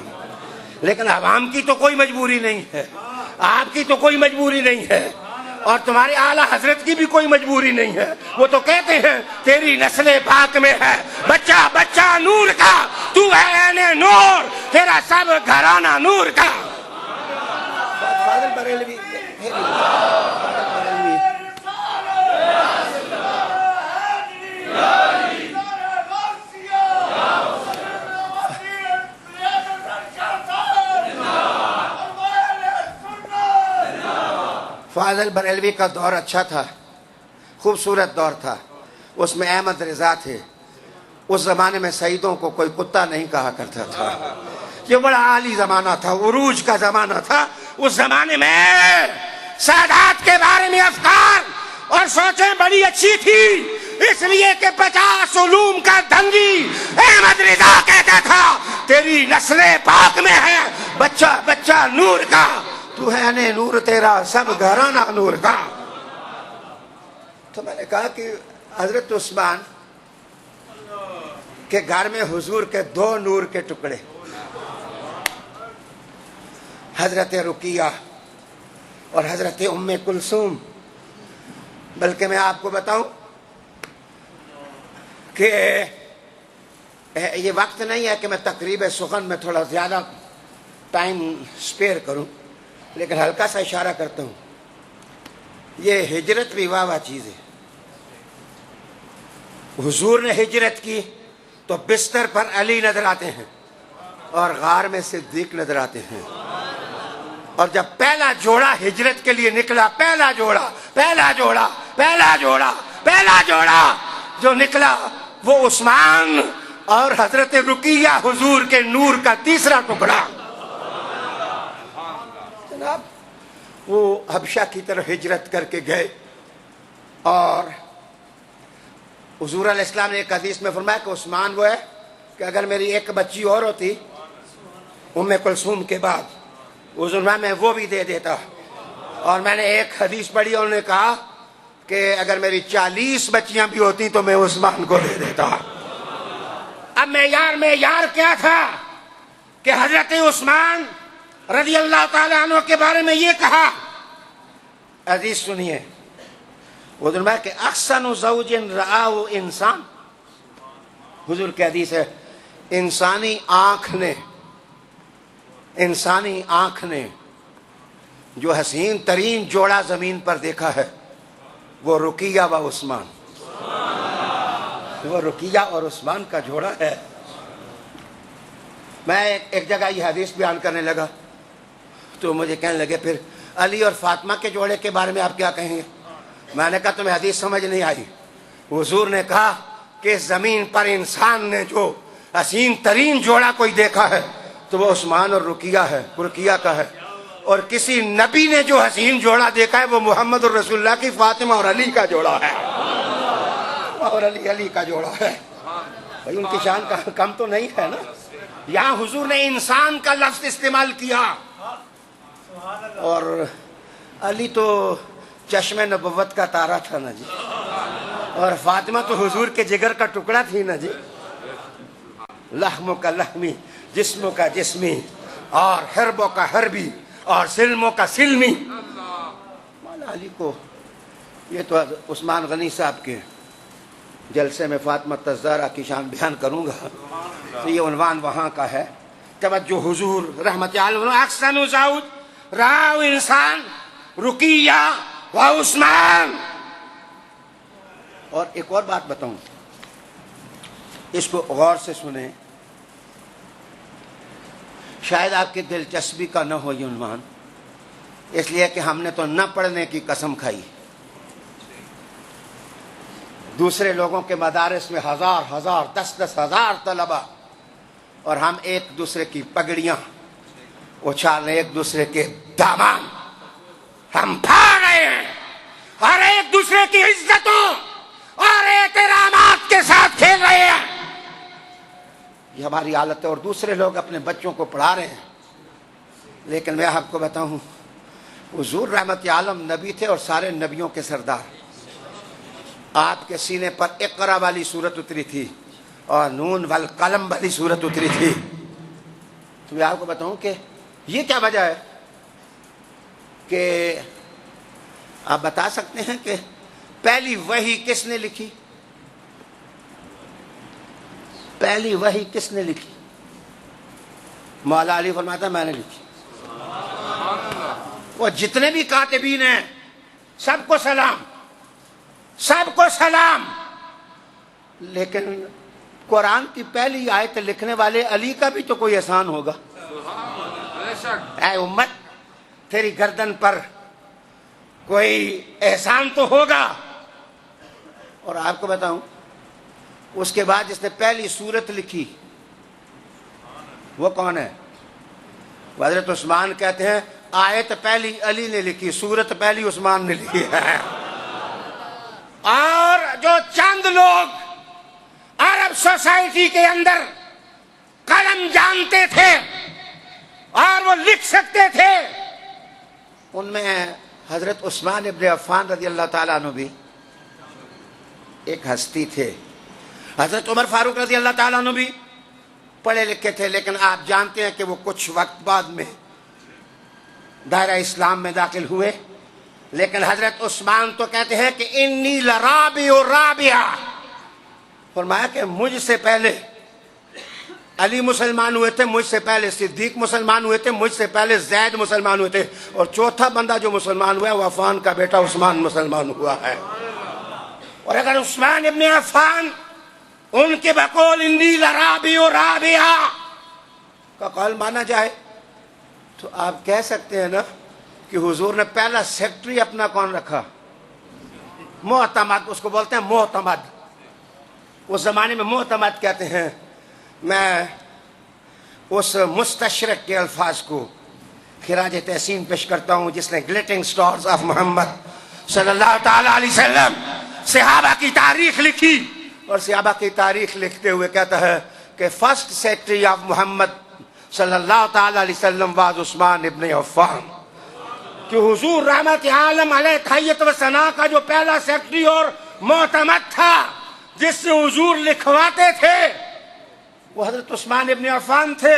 لیکن عوام کی تو کوئی مجبوری نہیں ہے، آپ کی تو کوئی مجبوری نہیں ہے، اور تمہارے اعلیٰ حضرت کی بھی کوئی مجبوری نہیں ہے. وہ تو کہتے ہیں تیری نسل پاک میں ہے بچہ بچہ نور کا، تو ہے عین نور، تیرا سب گھرانہ نور کا. فاضل بریلوی فاضل بریلوی کا دور اچھا تھا، خوبصورت دور تھا. اس میں احمد رضا تھے. اس زمانے میں سعیدوں کو کوئی کتا نہیں کہا کرتا تھا. یہ بڑا عالی زمانہ تھا، عروج کا زمانہ تھا. اس زمانے میں سادات کے بارے میں افکار اور سوچیں بڑی اچھی تھی، اس لیے کہ 50 علوم کا دھنگی احمد رضا کہتا تھا تیری نسل پاک میں ہے بچہ بچہ نور کا، تو ہے نے نور، تیرا سب گھرانہ نور کا. تو میں نے کہا کہ حضرت عثمان کے گھر میں حضور کے 2 نور کے ٹکڑے، حضرت رقیہ اور حضرت ام کلثوم. بلکہ میں آپ کو بتاؤں کہ یہ وقت نہیں ہے کہ میں تقریب سخن میں تھوڑا زیادہ ٹائم سپیئر کروں، لیکن ہلکا سا اشارہ کرتا ہوں. یہ ہجرت بھی واہ چیز ہے. حضور نے ہجرت کی تو بستر پر علی نظر آتے ہیں اور غار میں صدیق نظر آتے ہیں. اور جب پہلا جوڑا ہجرت کے لیے نکلا، پہلا جوڑا جو نکلا وہ عثمان اور حضرت رقیہ، حضور کے نور کا تیسرا ٹکڑا. جناب وہ حبشہ کی طرف ہجرت کر کے گئے، اور حضور علیہ السلام نے ایک حدیث میں فرمایا کہ عثمان وہ ہے کہ اگر میری ایک بچی اور ہوتی ام کلثوم کے بعد، حضور میں وہ بھی دے دیتا. اور میں نے ایک حدیث پڑھی، انہوں نے کہا کہ اگر میری 40 بچیاں بھی ہوتی تو میں عثمان کو دے دیتا. اب معیار کیا تھا کہ حضرت عثمان رضی اللہ تعالیٰ عنہ کے بارے میں یہ کہا. عزیز سنیے، حضور میں کہ احسن زوج رآہ انسان، حضور کی حدیث ہے، انسانی آنکھ نے جو حسین ترین جوڑا زمین پر دیکھا ہے وہ رقیہ و عثمان، وہ رقیہ اور عثمان کا جوڑا ہے. میں ایک جگہ یہ حدیث بیان کرنے لگا تو مجھے کہنے لگے پھر علی اور فاطمہ کے جوڑے کے بارے میں آپ کیا کہیں گے؟ میں نے کہا تمہیں حدیث سمجھ نہیں آئی. حضور نے کہا کہ زمین پر انسان نے جو حسین ترین جوڑا کوئی دیکھا ہے تو وہ عثمان اور رقیہ کا ہے، اور کسی نبی نے جو حسین جوڑا دیکھا ہے وہ محمد الرسول اللہ کی فاطمہ اور علی کا جوڑا ہے، اور علی کا جوڑا ہے. بھائی ان کی شان کا کم تو نہیں ہے نا. یہاں حضور نے انسان کا لفظ استعمال کیا، اور علی تو چشم نبوت کا تارا تھا نا جی، اور فاطمہ تو حضور کے جگر کا ٹکڑا تھی نا جی. لحموں کا لحمی، جسموں کا جسمی، اور حربوں کا حربی، اور سلموں کا سلمی. مولا علی کو، یہ تو عثمان غنی صاحب کے جلسے میں فاطمہ الزہرا کی شان بیان کروں گا تو یہ عنوان وہاں کا ہے. توجہ حضور رحمت عالم احسن زوج رآہ انسان رقیہ و عثمان. اور ایک اور بات بتاؤں، اس کو غور سے سنیں، شاید آپ کی دلچسپی کا نہ ہو یہ عنوان، اس لیے کہ ہم نے تو نہ پڑھنے کی قسم کھائی. دوسرے لوگوں کے مدارس میں 1000 10,000 طلبہ، اور ہم ایک دوسرے کی پگڑیاں اچھالیں، ایک دوسرے کے دامن ہم پھاڑ رہے ہیں، اور ایک دوسرے کی عزتوں اور احترامات کے ساتھ کھیل رہے ہیں. یہ ہماری حالت ہے، اور دوسرے لوگ اپنے بچوں کو پڑھا رہے ہیں. لیکن میں آپ کو بتاؤں، حضور رحمت عالم نبی تھے اور سارے نبیوں کے سردار. آپ کے سینے پر اقرا والی صورت اتری تھی اور نون والقلم والی صورت اتری تھی. تو میں آپ کو بتاؤں کہ یہ کیا وجہ ہے کہ آپ بتا سکتے ہیں کہ پہلی وحی کس نے لکھی؟ پہلی وحی کس نے لکھی؟ مولا علی فرماتا میں نے لکھی. وہ جتنے بھی کاتبین ہیں سب کو سلام، سب کو سلام. لیکن قرآن کی پہلی آیت لکھنے والے علی کا بھی تو کوئی احسان ہوگا. اے امت، تیری گردن پر کوئی احسان تو ہوگا. اور آپ کو بتاؤں، اس کے بعد جس نے پہلی سورت لکھی وہ کون ہے؟ حضرت عثمان کہتے ہیں آیت پہلی علی نے لکھی، سورت پہلی عثمان نے لکھی ہے. اور جو چند لوگ عرب سوسائٹی کے اندر قلم جانتے تھے اور وہ لکھ سکتے تھے، ان میں حضرت عثمان ابن عفان رضی اللہ تعالیٰ عنہ بھی ایک ہستی تھے. حضرت عمر فاروق رضی اللہ تعالیٰ عنہ بھی پڑھے لکھے تھے، لیکن آپ جانتے ہیں کہ وہ کچھ وقت بعد میں دائرہ اسلام میں داخل ہوئے. لیکن حضرت عثمان تو کہتے ہیں کہ انی لرابع رابعہ، فرمایا کہ مجھ سے پہلے علی مسلمان ہوئے تھے، مجھ سے پہلے صدیق مسلمان ہوئے تھے، مجھ سے پہلے زید مسلمان ہوئے تھے، اور چوتھا بندہ جو مسلمان ہوا ہے وہ عفان کا بیٹا عثمان مسلمان ہوا ہے. اور اگر عثمان ابن عفان ان کے بقول انی لرابع رابعہ کا قول مانا جائے تو آپ کہہ سکتے ہیں نا کہ حضور نے پہلا سیکٹری اپنا کون رکھا؟ معتمد. اس کو بولتے ہیں معتمد. اس زمانے میں معتمد کہتے ہیں. میں اس مستشرق کے الفاظ کو خراج تحسین پیش کرتا ہوں جس نے گلیٹنگ سٹارز آف محمد صلی اللہ تعالی علیہ وسلم صحابہ کی تاریخ لکھی، اور صحابہ کی تاریخ لکھتے ہوئے کہتا ہے کہ فرسٹ سیکٹری آف محمد صلی اللہ تعالی علیہ وسلم واز عثمان ابن عفان. کہ حضور رحمت عالم علیہ تحیت و ثنا کا جو پہلا سیکٹری اور معتمد تھا جس سے حضور لکھواتے تھے وہ حضرت عثمان ابن عفان تھے.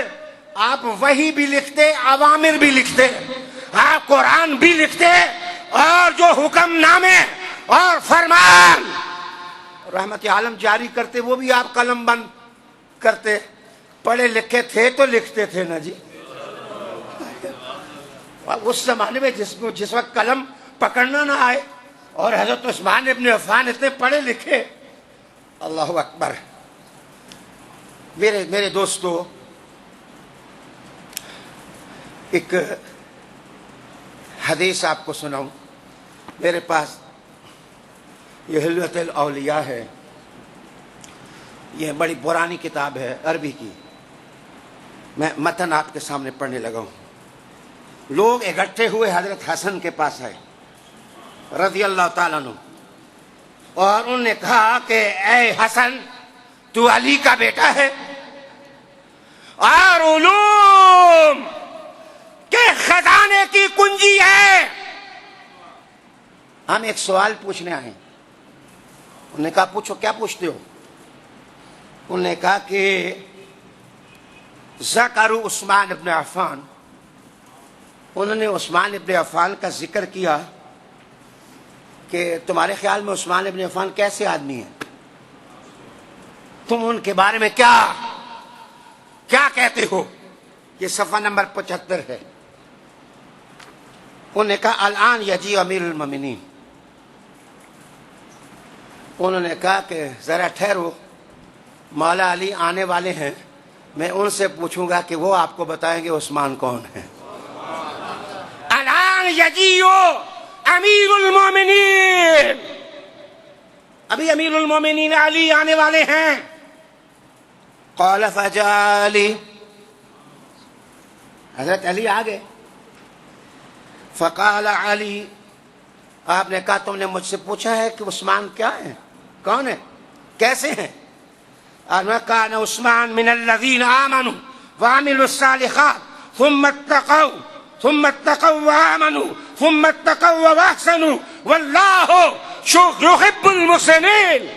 آپ وحی بھی لکھتے، اوامر بھی لکھتے، آپ قرآن بھی لکھتے، اور جو حکم نامے اور فرمان رحمت عالم جاری کرتے وہ بھی آپ قلم بند کرتے. پڑھے لکھے تھے تو لکھتے تھے نا جی. اس زمانے میں جس وقت قلم پکڑنا نہ آئے، اور حضرت عثمان ابن عفان اتنے پڑھے لکھے. اللہ اکبر. میرے دوستو، ایک حدیث آپ کو سناؤں. میرے پاس یہ حلوۃ الاولیاء ہے، یہ بڑی پرانی کتاب ہے عربی کی. میں متن آپ کے سامنے پڑھنے لگا ہوں. لوگ اکٹھے ہوئے حضرت حسن کے پاس آئے رضی اللہ تعالیٰ عنہ، اور انہوں نے کہا کہ اے حسن، تو علی کا بیٹا ہے اور علوم کے خزانے کی کنجی ہے. ہم ایک سوال پوچھنے آئے. انہوں نے کہا پوچھو. کیا پوچھتے ہو؟ انہوں نے کہا کہ ذکر عثمان ابن عفان، انہوں نے عثمان ابن عفان کا ذکر کیا کہ تمہارے خیال میں عثمان ابن عفان کیسے آدمی ہیں؟ تم ان کے بارے میں کیا کہتے ہو؟ یہ صفحہ نمبر 75 ہے. انہوں نے کہا الان یجی امیر المومنین. انہوں نے کہا کہ ذرا ٹھہرو، مولا علی آنے والے ہیں، میں ان سے پوچھوں گا کہ وہ آپ کو بتائیں گے عثمان کون ہے. الان یجی امیر المومنین، ابھی امیر المومنین علی آنے والے ہیں. قال فجاء علی، حضرت علی آ گئے. فقال علی، آپ نے کہا تم نے مجھ سے پوچھا ہے کہ عثمان کیا ہے، کون ہے، کیسے ہیں؟ كان عثمان من الذين آمنوا وعملوا الصالحات ثم اتقوا وآمنوا ثم اتقوا وأحسنوا والله يحب المحسنين.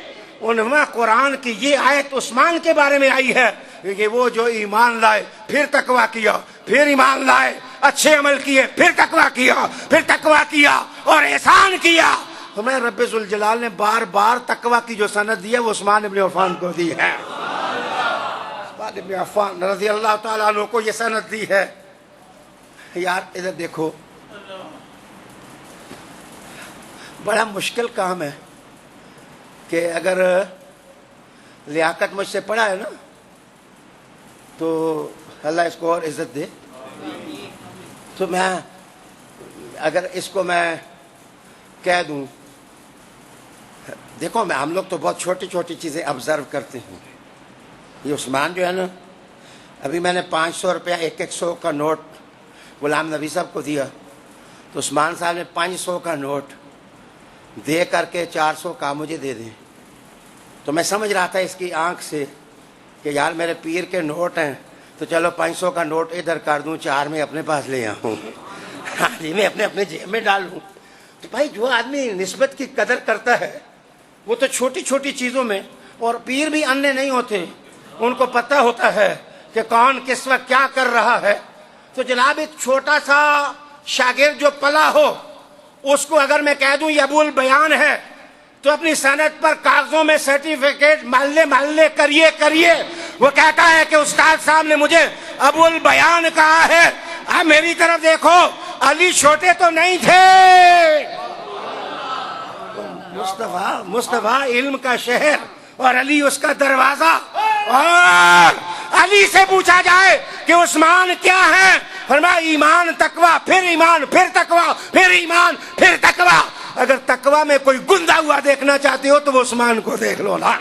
انہوں قرآن کی یہ آیت عثمان کے بارے میں آئی ہے کہ وہ جو ایمان لائے، پھر تقویٰ کیا، پھر ایمان لائے، اچھے عمل کیے، پھر تقویٰ کیا، پھر تقویٰ کیا اور احسان کیا. ہمیں رب ذوالجلال نے بار بار تقویٰ کی جو سند دی ہے وہ عثمان ابن عفان کو دی ہے. عثمان ابن عفان رضی اللہ تعالیٰ عنہ کو یہ سند دی ہے. یار ادھر دیکھو، بڑا مشکل کام ہے کہ اگر لیاقت مجھ سے پڑا ہے نا تو اللہ اس کو اور عزت دے. تو میں اگر اس کو میں کہہ دوں، دیکھو میں ہم لوگ تو بہت چھوٹی چھوٹی چیزیں آبزرو کرتے ہیں. یہ عثمان جو ہے نا، ابھی میں نے 500 روپیہ 100 کا نوٹ غلام نبی صاحب کو دیا، تو عثمان صاحب نے 500 کا نوٹ دے کر کے 400 کا مجھے دے دیں. تو میں سمجھ رہا تھا اس کی آنکھ سے کہ یار میرے پیر کے نوٹ ہیں تو چلو 500 کا نوٹ ادھر کر دوں، 4 میں اپنے پاس لے آؤں، جی میں اپنے جیب میں ڈال لوں. تو بھائی جو آدمی نسبت کی قدر کرتا ہے وہ تو چھوٹی چھوٹی چیزوں میں، اور پیر بھی اندھے نہیں ہوتے، ان کو پتہ ہوتا ہے کہ کون کس وقت کیا کر رہا ہے. تو جناب ایک چھوٹا سا شاگرد جو پلا ہو، اس کو اگر میں کہہ دوں یہ ابو البیان ہے، تو اپنی صنعت پر کاغذوں میں سرٹیفکیٹ محلے کریے وہ کہتا ہے کہ استاد صاحب نے مجھے ابو البیان کہا ہے. اب میری طرف دیکھو، علی چھوٹے تو نہیں تھے، مصطفیٰ علم کا شہر اور علی اس کا دروازہ. اور علی سے پوچھا جائے کہ عثمان کیا ہے، فرمایا ایمان تقویٰ، پھر ایمان، پھر تقویٰ، پھر ایمان، پھر تقویٰ. اگر تقویٰ میں کوئی گندا ہوا دیکھنا چاہتے ہو تو وہ عثمان کو دیکھ لو نا.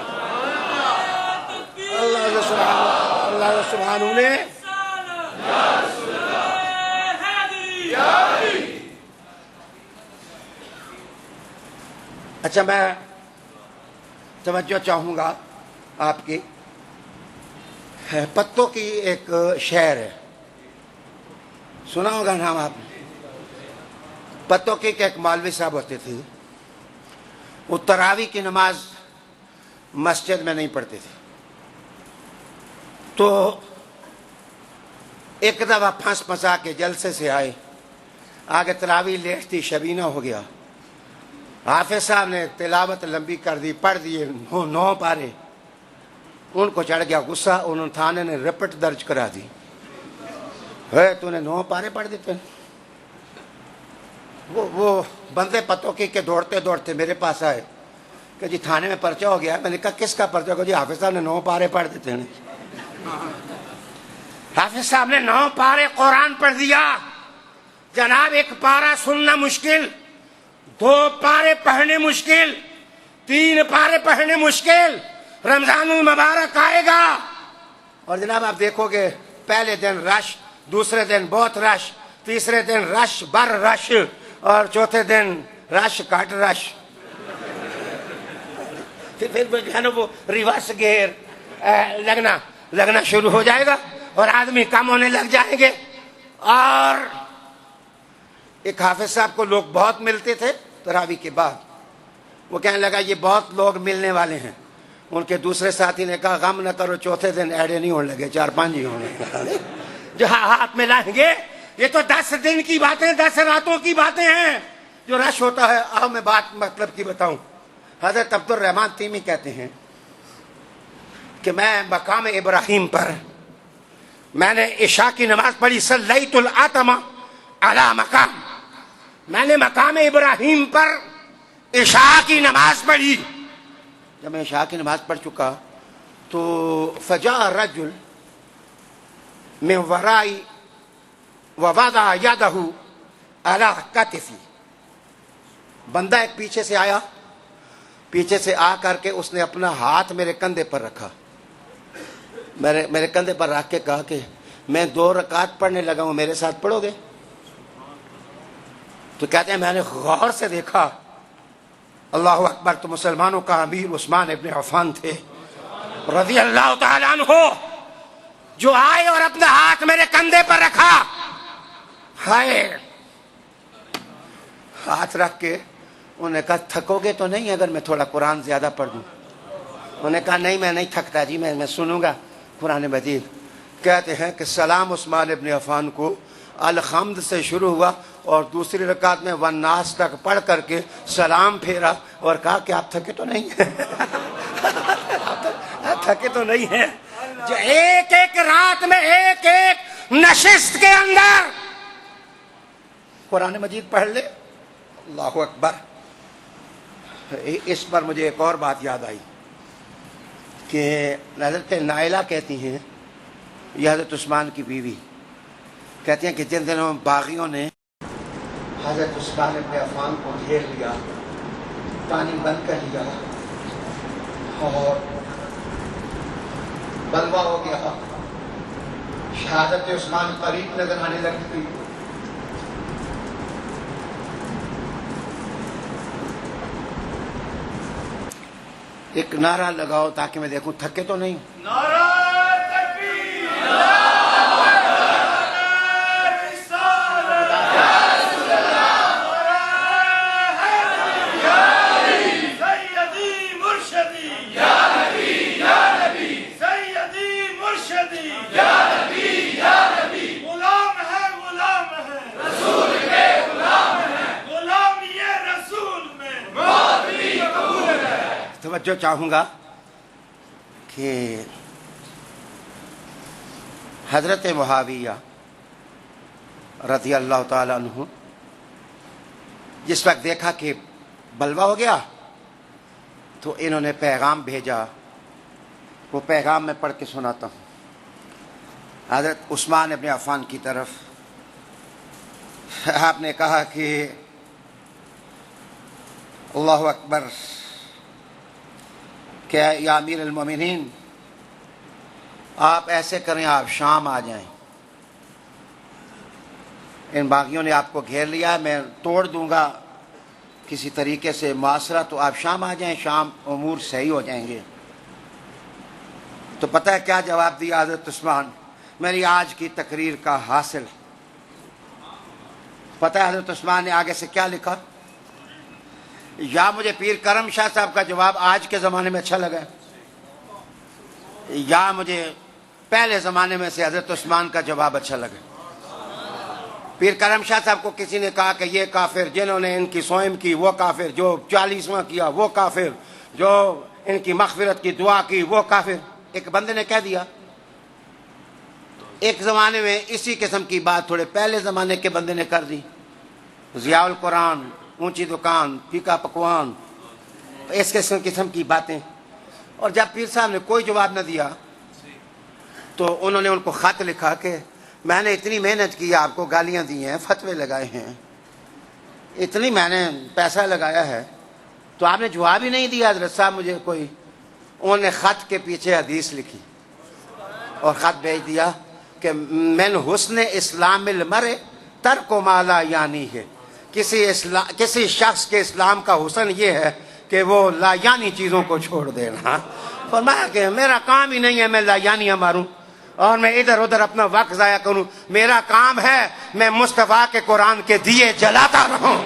اللہ سبحانہ نے اچھا میں توجہ چاہوں گا آپ کی. پتوں کی ایک شعر ہے، سنا ہوگا نام آپ نے. پتوں کی کہ ایک مولوی صاحب ہوتے تھے، وہ تراویح کی نماز مسجد میں نہیں پڑھتے تھے. تو ایک دفعہ پھنسا کے جلسے سے آئے، آگے تراویح لیٹ تھی، شبینہ ہو گیا. حافظ صاحب نے تلاوت لمبی کر دی، پڑھ دیے 9 پارے. ان کو چڑھ گیا غصہ، انہوں نے تھانے نے رپٹ درج کرا دی، ہے تو نے 9 پارے پڑھ دیتے. وہ بندے پتوں کی کہ دوڑتے دوڑتے میرے پاس آئے کہ جی تھانے میں پرچہ ہو گیا. میں نے کہا کس کا پرچہ ہو؟ جی حافظ صاحب نے 9 پارے پڑھ دیتے ہیں. حافظ صاحب نے 9 پارے قرآن پڑھ دیا. جناب ایک پارا سننا مشکل، 2 پارے پڑھنے مشکل، 3 پارے پڑھنے مشکل. رمضان المبارک آئے گا اور جناب آپ دیکھو گے پہلے دن رش، دوسرے دن بہت رش، تیسرے دن رش بر رش، اور چوتھے دن رش کٹ رش. پھر جو ہے نا وہ ریورس گیئر لگنا شروع ہو جائے گا اور آدمی کم ہونے لگ جائیں گے. اور ایک حافظ صاحب کو لوگ بہت ملتے تھے تراویح کے بعد. وہ کہنے لگا یہ بہت لوگ ملنے والے ہیں. ان کے دوسرے ساتھی نے کہا غم نہ کرو، چوتھے دن ایڈے نہیں ہونے لگے، 4-5 ہی ہونے لگے جو ہاتھ میں لائیں گے. یہ تو 10 دن کی باتیں، 10 راتوں کی باتیں ہیں جو رش ہوتا ہے. اب میں بات مطلب کی بتاؤں. حضرت عبد الرحمن تیمی کہتے ہیں کہ میں مقام ابراہیم پر میں نے عشاء کی نماز پڑھی، صلیت العتمہ علی مقام. میں نے مقام ابراہیم پر عشاء کی نماز پڑھی. جب میں عشاء کی نماز پڑھ چکا تو فجاء رجل من ورائی ووضع یدہ علی کتفی. بندہ ایک پیچھے سے آیا، پیچھے سے آ کر کے اس نے اپنا ہاتھ میرے کندھے پر رکھا، میرے کندھے پر رکھ کے کہا کہ میں 2 رکعت پڑھنے لگا ہوں، میرے ساتھ پڑھو گے؟ تو کہتے ہیں میں نے غور سے دیکھا، اللہ اکبر، تو مسلمانوں کا امیر عثمان ابن عفان تھے رضی اللہ تعالیٰ عنہ، جو آئے اور اپنا ہاتھ میرے کندھے پر رکھا. ہائے، ہاتھ رکھ کے انہوں نے کہا تھکو گے تو نہیں اگر میں تھوڑا قرآن زیادہ پڑھ دوں؟ انہوں نے کہا نہیں میں نہیں تھکتا جی، میں سنوں گا قرآن مجید. کہتے ہیں کہ سلام عثمان ابن عفان کو الحمد سے شروع ہوا اور دوسری رکعت میں والناس تک پڑھ کر کے سلام پھیرا اور کہا کہ آپ تھکے تو نہیں ہیں آپ تھکے تو نہیں ہیں جو ایک ایک رات میں ایک ایک نشست کے اندر قرآن مجید پڑھ لے. اللہ اکبر. اس پر مجھے ایک اور بات یاد آئی کہ حضرت نائلہ کہتی ہیں، یہ حضرت عثمان کی بیوی کہتی ہیں کہ جن دنوں باغیوں نے حضرت عثمان ابن عفان کو گھیر لیا، پانی بند کر لیا اور بلوا ہو گیا، شہادت عثمان قریب نظر آنے لگی تھی، ایک نعرہ لگاؤ تاکہ میں دیکھوں تھکے تو نہیں. توجہ چاہوں گا کہ حضرت معاویہ رضی اللہ تعالیٰ عنہ جس وقت دیکھا کہ بلوا ہو گیا تو انہوں نے پیغام بھیجا. وہ پیغام میں پڑھ کے سناتا ہوں. حضرت عثمان ابن عفان کی طرف آپ نے کہا کہ اللہ اکبر، کہ یا امیر المومنین آپ ایسے کریں، آپ شام آ جائیں، ان باغیوں نے آپ کو گھیر لیا ہے، میں توڑ دوں گا کسی طریقے سے معاشرہ، تو آپ شام آ جائیں، شام امور صحیح ہو جائیں گے. تو پتہ ہے کیا جواب دیا حضرت عثمان؟ میری آج کی تقریر کا حاصل پتہ ہے حضرت عثمان نے آگے سے کیا لکھا؟ یا مجھے پیر کرم شاہ صاحب کا جواب آج کے زمانے میں اچھا لگا، یا مجھے پہلے زمانے میں سے حضرت عثمان کا جواب اچھا لگا. پیر کرم شاہ صاحب کو کسی نے کہا کہ یہ کافر جنہوں نے ان کی سوئم کی وہ کافر، جو 40واں کیا وہ کافر، جو ان کی مغفرت کی دعا کی وہ کافر. ایک بندے نے کہہ دیا. ایک زمانے میں اسی قسم کی بات تھوڑے پہلے زمانے کے بندے نے کر دی. ضیاء القرآن، اونچی دکان، پھیکا پکوان، اس قسم کی باتیں. اور جب پیر صاحب نے کوئی جواب نہ دیا تو انہوں نے ان کو خط لکھا کہ میں نے اتنی محنت کی، آپ کو گالیاں دی ہیں، فتوے لگائے ہیں، اتنی میں نے پیسہ لگایا ہے، تو آپ نے جواب ہی نہیں دیا حضرت صاحب مجھے کوئی. انہوں نے خط کے پیچھے حدیث لکھی اور خط بھیج دیا کہ من حسن اسلام المرء ترک ما لا یعنی ہے. کسی شخص کے اسلام کا حسن یہ ہے کہ وہ لا یعنی چیزوں کو چھوڑ دینا. فرمایا کہ میرا کام ہی نہیں ہے میں لا یعنیاں ماروں اور میں ادھر ادھر اپنا وقت ضائع کروں. میرا کام ہے میں مصطفیٰ کے قرآن کے دیے جلاتا رہوں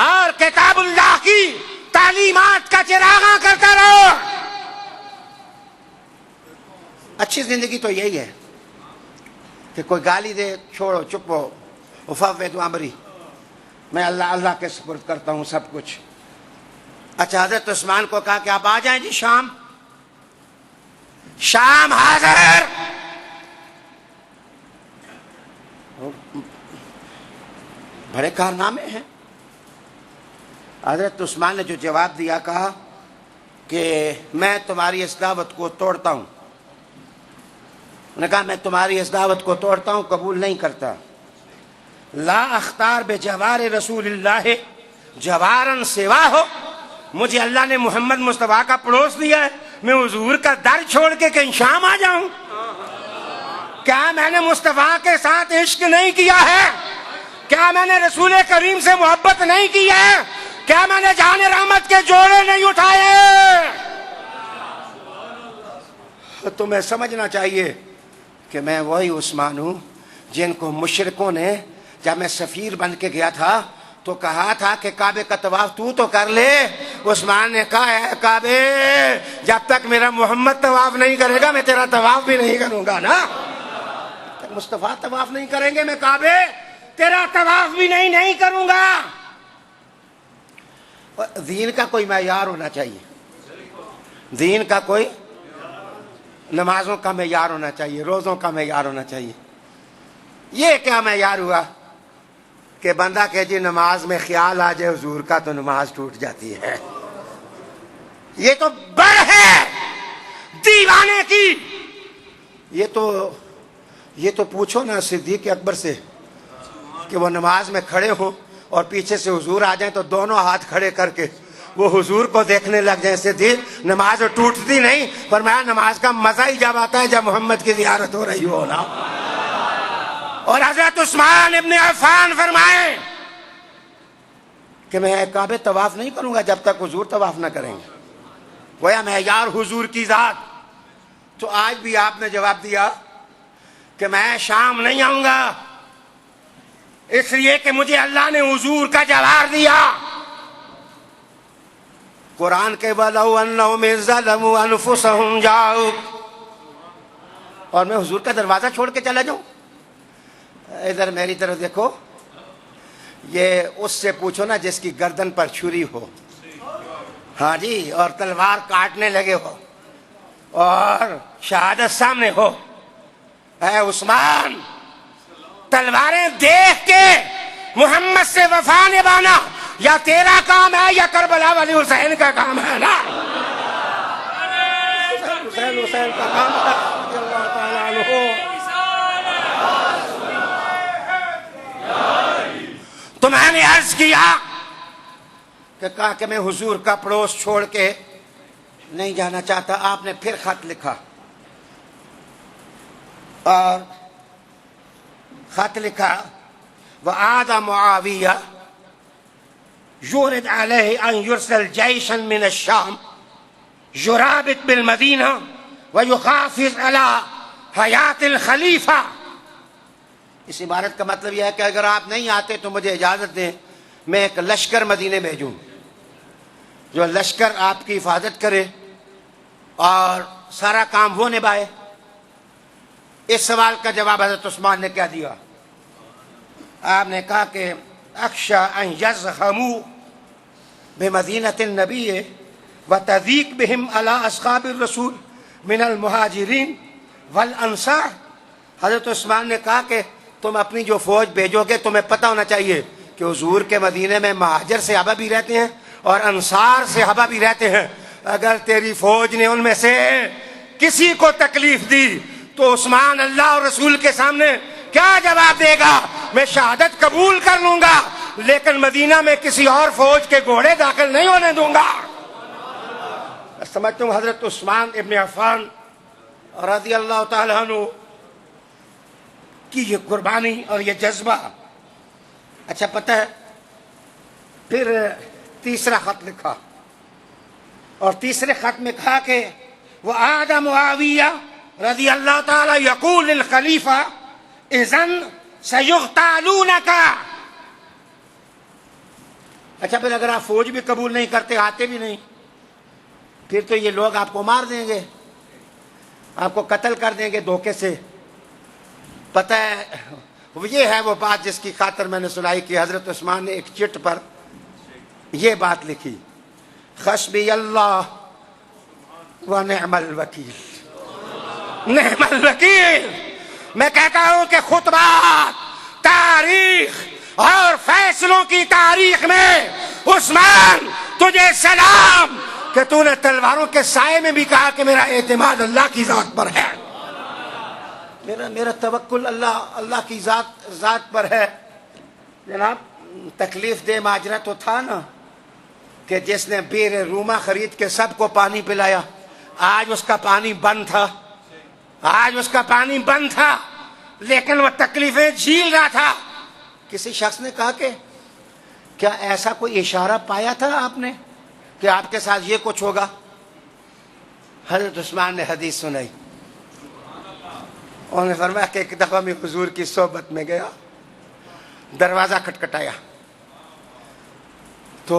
اور کتاب اللہ کی تعلیمات کا چراغاں کرتا رہوں. اچھی زندگی تو یہی ہے کہ کوئی گالی دے چھوڑو، چپ ہو، افوض امری، میں اللہ اللہ کے سپرد کرتا ہوں سب کچھ. اچھا حضرت عثمان کو کہا کہ آپ آ جائیں جی، شام شام حاضر. بڑے کارنامے ہیں. حضرت عثمان نے جو جواب دیا کہا کہ میں تمہاری اس دعوت کو توڑتا ہوں. انہوں نے کہا میں تمہاری اس دعوت کو توڑتا ہوں، قبول نہیں کرتا. لا اختار بجوار رسول اللہ جوارن سوا ہو. مجھے اللہ نے محمد مصطفیٰ کا پڑوس دیا ہے، میں حضور کا در چھوڑ کے کہیں شام آ جاؤں؟ کیا میں نے مصطفیٰ کے ساتھ عشق نہیں کیا ہے؟ کیا میں نے رسول کریم سے محبت نہیں کی ہے؟ کیا میں نے جان رحمت کے جوڑے نہیں اٹھائے؟ تمہیں سمجھنا چاہیے کہ میں وہی عثمان ہوں جن کو مشرکوں نے جب میں سفیر بن کے گیا تھا تو کہا تھا کہ کعبے کا طواف تو کر لے. عثمان نے کہا ہے کعبے جب تک میرا محمد طواف نہیں کرے گا میں تیرا طواف بھی نہیں کروں گا نا. مصطفیٰ طواف نہیں کریں گے میں کعبے تیرا طواف بھی نہیں کروں گا. دین کا کوئی معیار ہونا چاہیے, دین کا کوئی, نمازوں کا معیار ہونا چاہیے, روزوں کا معیار ہونا چاہیے. یہ کیا معیار ہوا کہ بندہ کہ جی نماز میں خیال آ جائے حضور کا تو نماز ٹوٹ جاتی ہے. یہ تو بڑھ ہے دیوانے کی. یہ تو پوچھو نا صدیق اکبر سے کہ وہ نماز میں کھڑے ہوں اور پیچھے سے حضور آ جائیں تو دونوں ہاتھ کھڑے کر کے وہ حضور کو دیکھنے لگ جائیں. صدیق نماز ٹوٹتی نہیں, فرمایا نماز کا مزہ ہی جب آتا ہے جب محمد کی زیارت ہو رہی ہو نا. اور حضرت عثمان ابن عفان فرمائے کہ میں کعبے طواف نہیں کروں گا جب تک حضور طواف نہ کریں گے. گویا معیار حضور کی ذات. تو آج بھی آپ نے جواب دیا کہ میں شام نہیں آؤں گا اس لیے کہ مجھے اللہ نے حضور کا جواب دیا. قرآن کے وَلَوْ أَنَّهُمْ إِذْ ظَلَمُوا أَنفُسَهُمْ جَاءُوكَ, اور میں حضور کا دروازہ چھوڑ کے چلا جاؤں. ادھر میری طرف دیکھو, یہ اس سے پوچھو نا جس کی گردن پر چھری ہو, ہاں جی, اور تلوار کاٹنے لگے ہو اور شہادت سامنے ہو. اے عثمان, تلواریں دیکھ کے محمد سے وفا نبھانا یا تیرا کام ہے یا کربلا والی حسین کا کام ہے نا. حسین کا کام ہے رضی اللہ تعالیٰ عنہ. تو میں نے عرض کیا کہ کہا کہ میں حضور کا پڑوس چھوڑ کے نہیں جانا چاہتا. آپ نے پھر خط لکھا اور خط لکھا وعاد معاویہ یورد علیہ ان یرسل جیشا من الشام یرابط بالمدینہ ویحافظ علی حیات الخلیفہ. اس عبارت کا مطلب یہ ہے کہ اگر آپ نہیں آتے تو مجھے اجازت دیں میں ایک لشکر مدینے بھیجوں جو لشکر آپ کی حفاظت کرے اور سارا کام وہ نبھائے. اس سوال کا جواب حضرت عثمان نے کیا دیا؟ آپ نے کہا کہ اخشى ان يزخموا بمدینة النبی وتضيق بهم على اصحاب الرسول من المہاجرین والانصار. حضرت عثمان نے کہا کہ تم اپنی جو فوج بھیجو گے تمہیں پتہ ہونا چاہیے کہ حضور کے مدینے میں مہاجر صحابہ بھی رہتے ہیں اور انصار صحابہ بھی رہتے ہیں. اگر تیری فوج نے ان میں سے کسی کو تکلیف دی تو عثمان اللہ اور رسول کے سامنے کیا جواب دے گا؟ میں شہادت قبول کر لوں گا لیکن مدینہ میں کسی اور فوج کے گھوڑے داخل نہیں ہونے دوں گا. سمجھتا ہوں حضرت عثمان ابن عفان رضی اللہ تعالیٰ عنہ کی یہ قربانی اور یہ جذبہ. اچھا پتہ ہے پھر تیسرا خط لکھا اور تیسرے خط میں کہا کہ وعاد معاویہ رضی اللہ تعالیٰ یقول للخلیفہ اذن سیغتالونک. اچھا پھر اگر آپ فوج بھی قبول نہیں کرتے, آتے بھی نہیں, پھر تو یہ لوگ آپ کو مار دیں گے, آپ کو قتل کر دیں گے دھوکے سے. پتہ ہے یہ ہے وہ بات جس کی خاطر میں نے سنائی کہ حضرت عثمان نے ایک چٹ پر یہ بات لکھی حسبی اللہ و نعم الوکیل. نعم الوکیل. میں کہتا ہوں کہ خطبات, تاریخ اور فیصلوں کی تاریخ میں عثمان تجھے سلام کہ تو نے تلواروں کے سائے میں بھی کہا کہ میرا اعتماد اللہ کی ذات پر ہے, میرا توکل اللہ کی ذات پر ہے. جناب تکلیف دہ ماجرا تو تھا نا کہ جس نے بیر روما خرید کے سب کو پانی پلایا, آج اس کا پانی بند تھا, آج اس کا پانی بند تھا لیکن وہ تکلیفیں جھیل رہا تھا. کسی شخص نے کہا کہ کیا ایسا کوئی اشارہ پایا تھا آپ نے کہ آپ کے ساتھ یہ کچھ ہوگا؟ حضرت عثمان نے حدیث سنائی. انہوں نے فرمایا کہ ایک دفعہ میں حضور کی صحبت میں گیا, دروازہ کھٹکھٹایا تو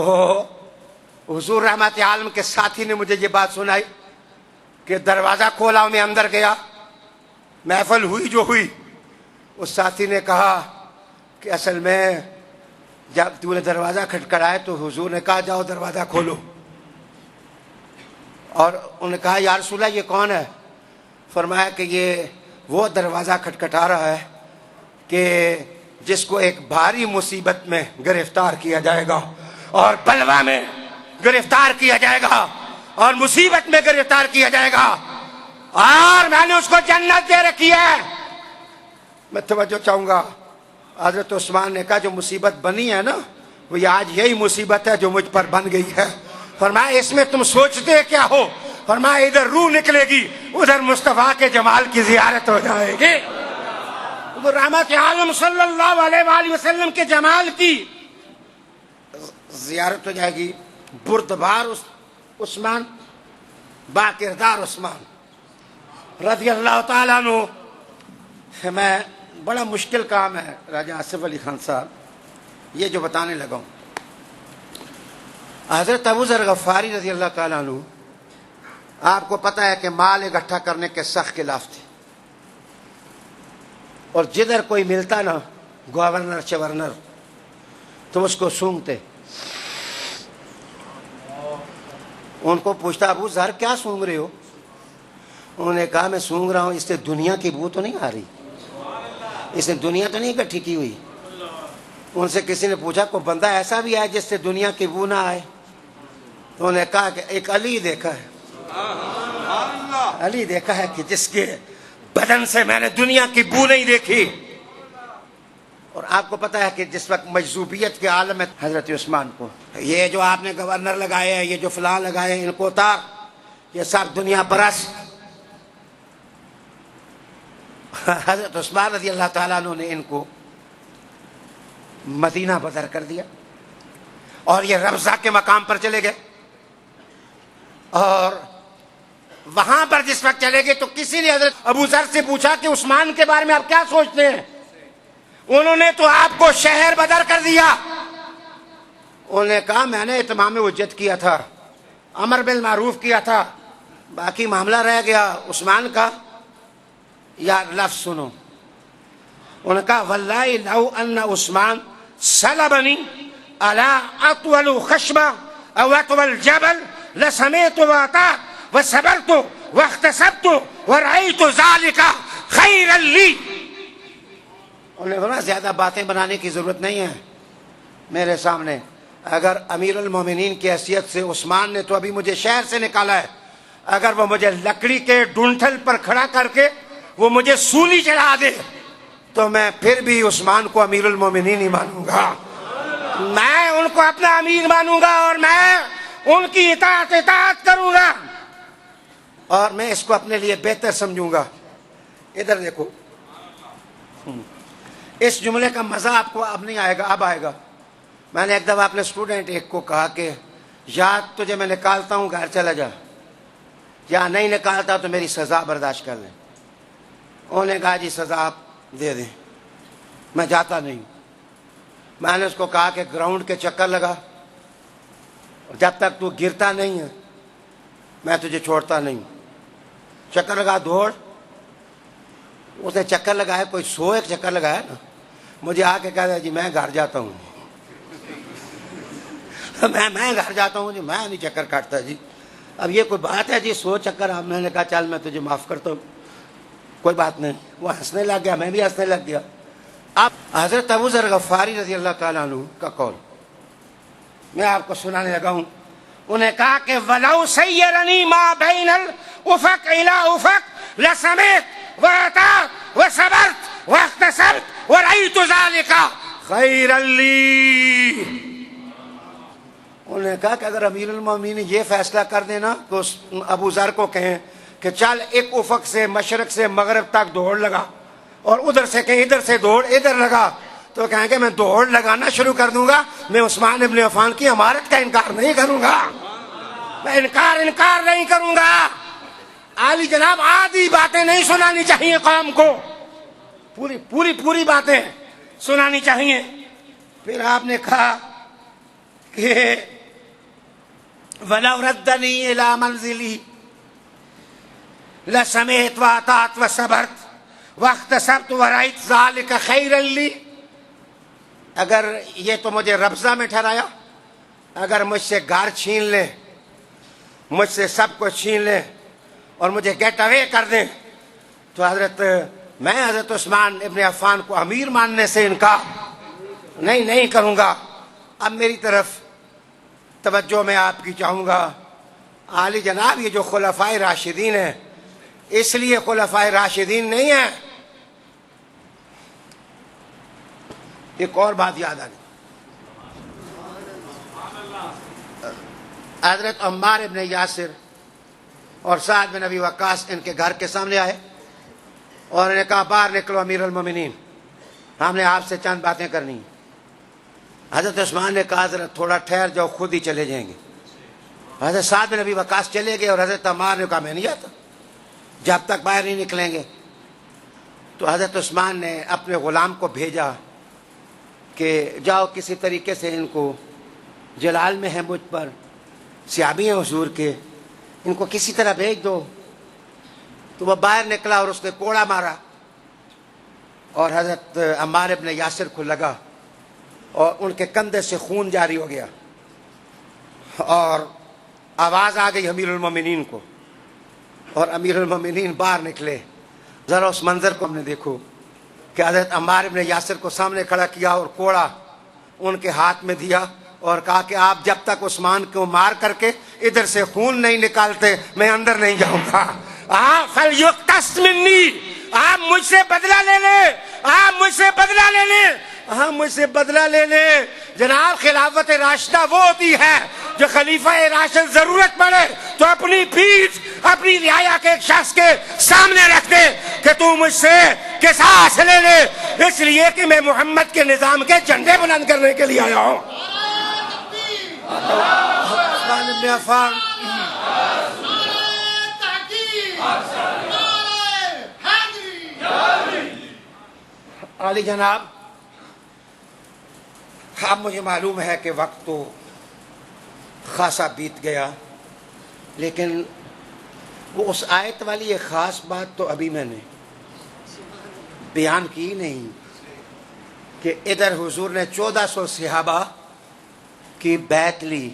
حضور رحمت عالم کے ساتھی نے مجھے یہ بات سنائی کہ دروازہ کھولا, میں اندر گیا, محفل ہوئی جو ہوئی, اس ساتھی نے کہا کہ اصل میں جب تو نے دروازہ کھٹکھڑایا تو حضور نے کہا جاؤ دروازہ کھولو. اور انہوں نے کہا یا رسول اللہ یہ کون ہے؟ فرمایا کہ یہ وہ دروازہ کھٹکھٹا رہا ہے کہ جس کو ایک بھاری مصیبت میں گرفتار کیا جائے گا اور بلوا میں گرفتار کیا جائے گا اور مصیبت میں گرفتار کیا جائے گا اور میں نے اس کو جنت دے رکھی ہے. میں توجہ چاہوں گا. حضرت عثمان نے کہا جو مصیبت بنی ہے نا وہ آج یہی مصیبت ہے جو مجھ پر بن گئی ہے. فرمایا اس میں تم سوچتے کیا ہو؟ فرمایا ادھر روح نکلے گی ادھر مصطفیٰ کے جمال کی زیارت ہو جائے گی. ادھر رحمت عالم صلی اللہ علیہ وآلہ وسلم کے جمال کی زیارت ہو جائے گی. بردبار عثمان، با کردار عثمان رضی اللہ تعالیٰ عنہ. میں بڑا مشکل کام ہے راجہ آصف علی خان صاحب یہ جو بتانے لگا ہوں. حضرت ابو ذر غفاری رضی اللہ تعالیٰ عنہ آپ کو پتہ ہے کہ مال اکٹھا کرنے کے سخت خلاف تھے اور جدھر کوئی ملتا نا گورنر چورنر تم اس کو سونگتے. ان کو پوچھتا ابو ذر کیا سونگ رہے ہو؟ انہوں نے کہا میں سونگ رہا ہوں اس سے دنیا کی بو تو نہیں آ رہی، اس نے دنیا تو نہیں اکٹھی کی ہوئی. ان سے کسی نے پوچھا کوئی بندہ ایسا بھی ہے جس سے دنیا کی بو نہ آئے؟ انہوں نے کہا کہ ایک علی دیکھا ہے، علی دیکھا ہے کہ جس کے بدن سے میں نے دنیا کی بو نہیں دیکھی. اور آپ کو پتا ہے کہ جس وقت مجذوبیت کے عالم میں حضرت عثمان کو یہ جو آپ نے گورنر لگائے ہیں یہ جو فلاں لگائے ہیں ان کو اتار، یہ سب دنیا پرست. حضرت عثمان رضی اللہ تعالیٰ عنہ نے ان کو مدینہ بدر کر دیا اور یہ ربضہ کے مقام پر چلے گئے. اور وہاں پر جس وقت چلے گئے تو کسی نے حضرت ابو ذر سے پوچھا کہ عثمان کے بارے میں آپ کیا سوچتے ہیں؟ انہوں نے تو آپ کو شہر بدر کر دیا. انہوں نے کہا میں نے اتمام حجت کیا تھا، امر بالمعروف کیا تھا، باقی معاملہ رہ گیا عثمان کا. یا لفظ سنو. انہوں نے کہا واللہ لو ان عثمان سلبنی الا اطول خشبہ او اطول جبل لسمیت واطاعت وصبرت واحتسبت ورأیت ذلك خیرا لی. انہوں نے فرمایا زیادہ باتیں بنانے کی ضرورت نہیں ہے میرے سامنے. اگر امیر المومنین کی حیثیت سے عثمان نے تو ابھی مجھے شہر سے نکالا ہے، اگر وہ مجھے لکڑی کے ڈونٹھل پر کھڑا کر کے وہ مجھے سولی چڑھا دے تو میں پھر بھی عثمان کو امیر المومنین ہی مانوں گا. میں ان کو اپنا امیر مانوں گا اور میں ان کی اطاعت کروں گا اور میں اس کو اپنے لیے بہتر سمجھوں گا. ادھر دیکھو اس جملے کا مزہ آپ کو اب نہیں آئے گا، اب آئے گا. میں نے ایک دفعہ اپنے اسٹوڈنٹ ایک کو کہا کہ یا تجھے میں نکالتا ہوں گھر چلا جا، یا نہیں نکالتا تو میری سزا برداشت کر لیں. انہوں نے کہا جی سزا آپ دے دیں، میں جاتا نہیں. میں نے اس کو کہا کہ گراؤنڈ کے چکر لگا، جب تک تو گرتا نہیں ہے میں تجھے چھوڑتا نہیں. چکر لگا دوڑ. اس نے چکر لگایا کوئی 101 چکر لگایا نا. مجھے آ کے کہا جی میں گھر جاتا ہوں، میں گھر جاتا ہوں جی، میں نہیں چکر کاٹتا جی. اب یہ کوئی بات ہے جی 100 چکر؟ میں نے کہا چل میں تجھے معاف کرتا ہوں، کوئی بات نہیں. وہ ہنسنے لگ گیا، میں بھی ہنسنے لگ گیا. اب حضرت ابو ذر غفاری رضی اللہ تعالیٰ عنہ کا قول میں آپ کو سنانے لگا ہوں. انہیں کہا کہ وَلَوْ سَيَّرَنِي مَا بَيْنَ الْأُفَقِ إِلَىٰ أُفَقٍ لَسَمِعْتُ وَأَطَعْتُ وَصَبَرْتُ وَاحْتَسَبْتُ وَرَأَيْتُ ذَلِكَ خَيْرًا لِّي. انہوں نے کہا کہ اگر امیر المومنین یہ فیصلہ کر دینا تو ابو ذر کو کہیں کہ چل ایک افق سے مشرق سے مغرب تک دوڑ لگا اور ادھر سے کہیں ادھر سے دوڑ ادھر لگا، تو کہیں کہ میں دوڑ لگانا شروع کر دوں گا. میں عثمان ابن عفان کی امارت کا انکار نہیں کروں گا، میں انکار نہیں کروں گا. عالی جناب آدھی باتیں نہیں سنانی چاہیے قوم کو، پوری باتیں سنانی چاہیے. پھر آپ نے کہا کہ وَلَوْ رَدَّنِي إِلَىٰ مَنْزِلِي لَسَمِعْتُ وَأَطَعْتُ وَصَبَرْتُ واختصرت ورأيت ذلك خيرا لي، اگر یہ تو مجھے ربضہ میں ٹھہرایا، اگر مجھ سے گھر چھین لیں، مجھ سے سب کچھ چھین لیں اور مجھے گیٹ اوے کر دیں، تو میں حضرت عثمان ابن عفان کو امیر ماننے سے انکار نہیں کروں گا۔ اب میری طرف توجہ میں آپ کی چاہوں گا۔ عالی جناب، یہ جو خلفائے راشدین ہیں، اس لیے خلفائے راشدین نہیں ہیں۔ ایک اور بات یاد آ گئی، حضرت عمار ابن یاسر اور سعد بن ابی وقاص ان کے گھر کے سامنے آئے اور انہوں نے کہا باہر نکلو امیر المومنین، ہم نے آپ سے چند باتیں کرنی ہیں۔ حضرت عثمان نے کہا ذرا تھوڑا ٹھہر جاؤ، خود ہی چلے جائیں گے۔ حضرت سعد بن ابی وقاص چلے گئے اور حضرت عمار نے کہا میں نہیں آتا جب تک باہر نہیں نکلیں گے۔ تو حضرت عثمان نے اپنے غلام کو بھیجا کہ جاؤ کسی طریقے سے ان کو، جلال میں ہے مجھ پر، صحابی ہیں حضور کے، ان کو کسی طرح بھیج دو۔ تو وہ باہر نکلا اور اس نے کوڑا مارا اور حضرت عمار ابن یاسر کو لگا اور ان کے کندھے سے خون جاری ہو گیا اور آواز آ گئی امیر المومنین کو، اور امیر المومنین باہر نکلے۔ ذرا اس منظر کو ہم نے دیکھو کہ حضرت عمار ابن یاسر کو سامنے کھڑا کیا اور کوڑا ان کے ہاتھ میں دیا اور کہا کہ آپ جب تک عثمان کو مار کر کے ادھر سے خون نہیں نکالتے میں اندر نہیں جاؤں گا۔ فَلْيُقْتَسْ مِنِّي، آپ مجھ سے بدلہ لے لیں، آپ مجھ سے بدلہ لے لیں، ہاں مجھ سے بدلہ لے لیں۔ جناب، خلافت راشدہ وہ ہوتی ہے جو خلیفہ راشد ضرورت پڑے تو اپنی پیٹھ اپنی رعایا کے ایک شخص کے سامنے رکھ دے کہ تو مجھ سے قصاص لے لے، اس لیے کہ میں محمد کے نظام کے جھنڈے بلند کرنے کے لیے آیا ہوں۔ عثمان بن عفان، عالی جناب، اب مجھے معلوم ہے کہ وقت تو خاصا بیت گیا، لیکن وہ اس آیت والی ایک خاص بات تو ابھی میں نے بیان کی نہیں کہ ادھر حضور نے 1400 صحابہ کی بیعت لی،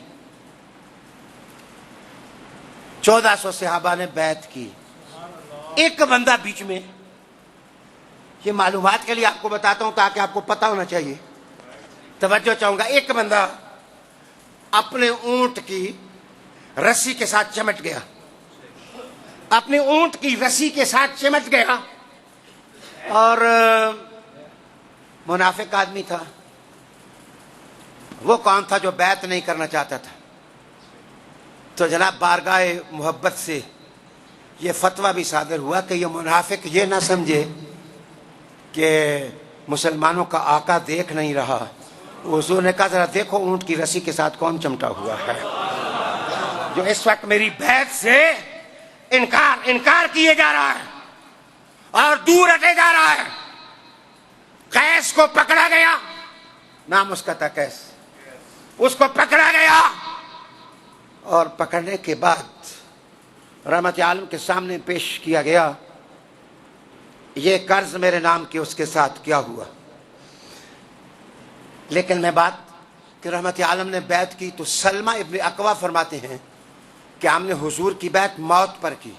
1400 صحابہ نے بیعت کی، ایک بندہ بیچ میں، یہ معلومات کے لیے آپ کو بتاتا ہوں تاکہ آپ کو پتہ ہونا چاہیے، توجہ چاہوں گا، ایک بندہ اپنے اونٹ کی رسی کے ساتھ چمٹ گیا، اپنے اونٹ کی رسی کے ساتھ چمٹ گیا، اور منافق آدمی تھا۔ وہ کون تھا جو بیعت نہیں کرنا چاہتا تھا؟ تو جناب بارگاہ محبت سے یہ فتویٰ بھی صادر ہوا کہ یہ منافق یہ نہ سمجھے کہ مسلمانوں کا آقا دیکھ نہیں رہا۔ حضور نے کہا ذرا دیکھو اونٹ کی رسی کے ساتھ کون چمٹا ہوا ہے جو اس وقت میری بیعت سے انکار کیے جا رہا ہے اور دور ہٹے جا رہا ہے۔ قیس کو پکڑا گیا، نام اس کا تھا قیس، اس کو پکڑا گیا اور پکڑنے کے بعد رحمت عالم کے سامنے پیش کیا گیا، یہ قرض میرے نام کی اس کے ساتھ کیا ہوا۔ لیکن میں بات کہ رحمت عالم نے بیعت کی تو سلمہ ابن اقوا فرماتے ہیں کہ ہم نے حضور کی بیعت موت پر کی،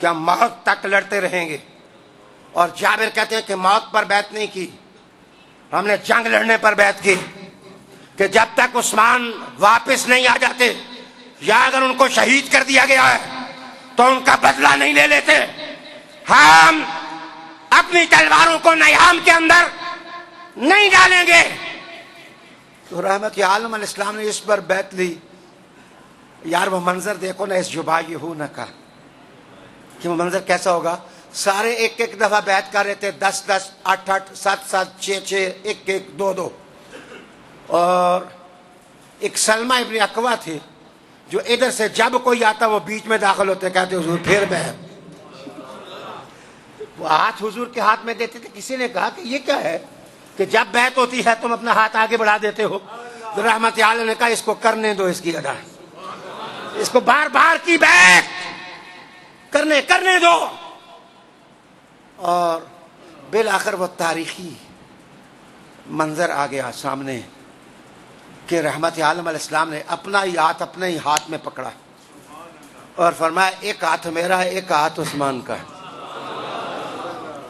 کہ ہم موت تک لڑتے رہیں گے، اور جابر کہتے ہیں کہ موت پر بیعت نہیں کی، ہم نے جنگ لڑنے پر بیعت کی کہ جب تک عثمان واپس نہیں آ جاتے یا اگر ان کو شہید کر دیا گیا ہے تو ان کا بدلہ نہیں لے لیتے، ہم اپنی تلواروں کو نیام کے اندر نہیں ڈالیں گے۔ تو رحمت عالم علیہ السلام نے اس پر بیعت لی۔ یار وہ منظر دیکھو نا، اس جبائی ہو نہ کا کہ وہ منظر کیسا ہوگا، سارے ایک ایک دفعہ بیعت کر رہے تھے، 10-10 8-8 7-7 6-6 1-1 2-2، اور ایک سلمہ ابن اقوا تھے جو ادھر سے جب کوئی آتا وہ بیچ میں داخل ہوتے، کہتے حضور پھر بیعت، وہ ہاتھ حضور کے ہاتھ میں دیتے تھے۔ کسی نے کہا کہ یہ کیا ہے کہ جب بیعت ہوتی ہے تم اپنا ہاتھ آگے بڑھا دیتے ہو؟ تو رحمت عالم نے کہا اس کو کرنے دو، اس کی ادا، اس کو بار بار کی بیعت کرنے دو۔ اور بالآخر وہ تاریخی منظر آ گیا سامنے کہ رحمت عالم علیہ السلام نے اپنا ہی ہاتھ اپنے ہی ہاتھ میں پکڑا اور فرمایا ایک ہاتھ میرا ہے ایک ہاتھ عثمان کا ہے.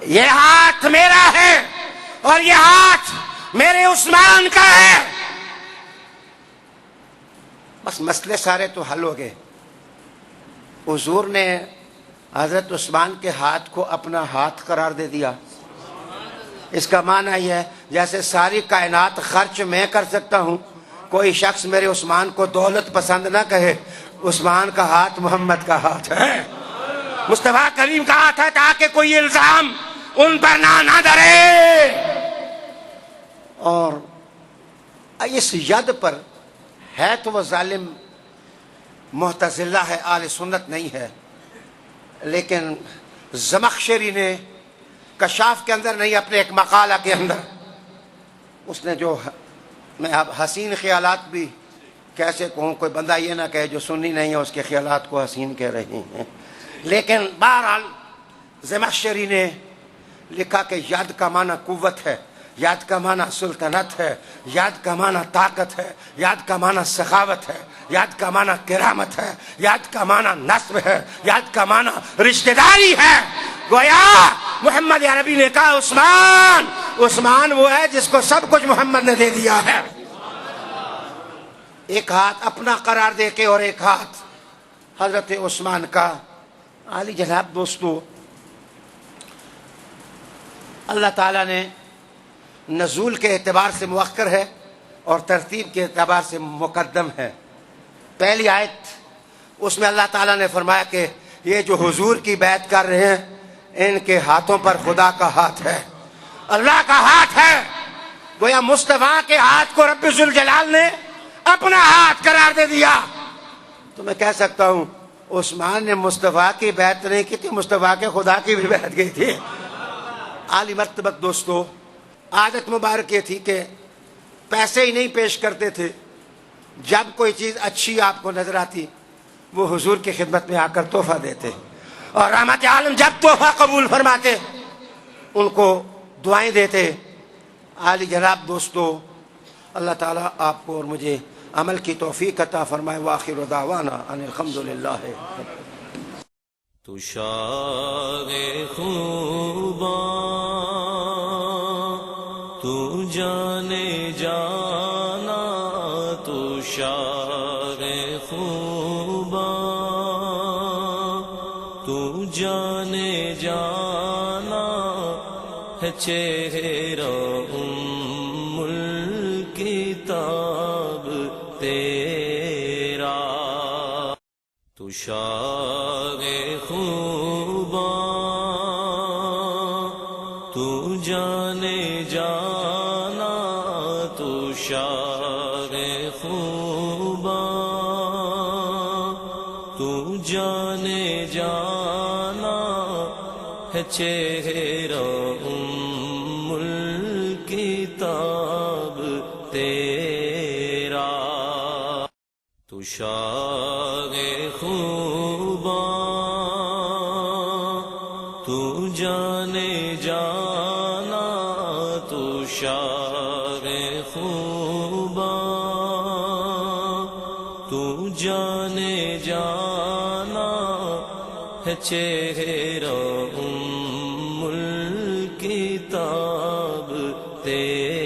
یہ ہاتھ میرا ہے اور یہ ہاتھ میرے عثمان کا ہے. بس مسئلے سارے تو حل ہو گئے. حضور نے حضرت عثمان کے ہاتھ کو اپنا ہاتھ قرار دے دیا. اس کا معنی یہ ہے جیسے ساری کائنات خرچ میں کر سکتا ہوں، کوئی شخص میرے عثمان کو دولت پسند نہ کہے، عثمان کا ہاتھ محمد کا ہاتھ ہے، مصطفیٰ کریم کا ہاتھ ہے، تاکہ کوئی الزام ان پر نہ ڈرے. اور اس ید پر ہے تو وہ ظالم معتزلہ ہے، اہل سنت نہیں ہے، لیکن زمخشری نے کشاف کے اندر نہیں، اپنے ایک مقالہ کے اندر اس نے جو، میں اب حسین خیالات بھی کیسے کہوں، کوئی بندہ یہ نہ کہے جو سنی نہیں ہے اس کے خیالات کو حسین کہہ رہے ہیں، لیکن بہرحال زمخشری نے لکھا کہ ید کا معنی قوت ہے، ید کا معنی سلطنت ہے، ید کا معنی طاقت ہے، ید کا معنی سخاوت ہے، ید کا معنی کرامت ہے، ید کا معنی نسب ہے، ید کا معنی رشتہ داری ہے. گویا محمد عربی نے کہا عثمان، عثمان وہ ہے جس کو سب کچھ محمد نے دے دیا ہے. ایک ہاتھ اپنا قرار دے کے اور ایک ہاتھ حضرت عثمان کا. عالی جناب دوستو، اللہ تعالیٰ نے نزول کے اعتبار سے مؤخر ہے اور ترتیب کے اعتبار سے مقدم ہے. پہلی آیت اس میں اللہ تعالیٰ نے فرمایا کہ یہ جو حضور کی بیعت کر رہے ہیں ان کے ہاتھوں پر خدا کا ہاتھ ہے، اللہ کا ہاتھ ہے. گویا مصطفیٰ کے ہاتھ کو رب ذوالجلال نے اپنا ہاتھ قرار دے دیا. تو میں کہہ سکتا ہوں عثمان نے مصطفیٰ کی بیعت نہیں کی تھی، مصطفیٰ کے خدا کی بھی بیعت کی تھی. عالی مرتبت دوستو، عادت مبارک یہ تھی کہ پیسے ہی نہیں پیش کرتے تھے. جب کوئی چیز اچھی آپ کو نظر آتی وہ حضور کی خدمت میں آ کر تحفہ دیتے، اور رحمت عالم جب تحفہ قبول فرماتے ان کو دعائیں دیتے. عالی جناب دوستو، اللہ تعالیٰ آپ کو اور مجھے عمل کی توفیق عطا فرمائے. وآخر دعوانا ان الحمدللہ. تو شاہ خوباں تو جانے جانا، تو شاہ خوباں تو جانے جانا ہے، چہرہ ام الکتاب تیرا. تو شاہ خوباں تو جانے جانا، تو شاہ خوباں تو جانے جانا ہے، چہرہ ام الکتاب تیرا. تو شاہ خوباں تو جانے جانا، تو شاہ خوباں تو جانے جانا ہے، چہرہ ام الکتاب تیرا.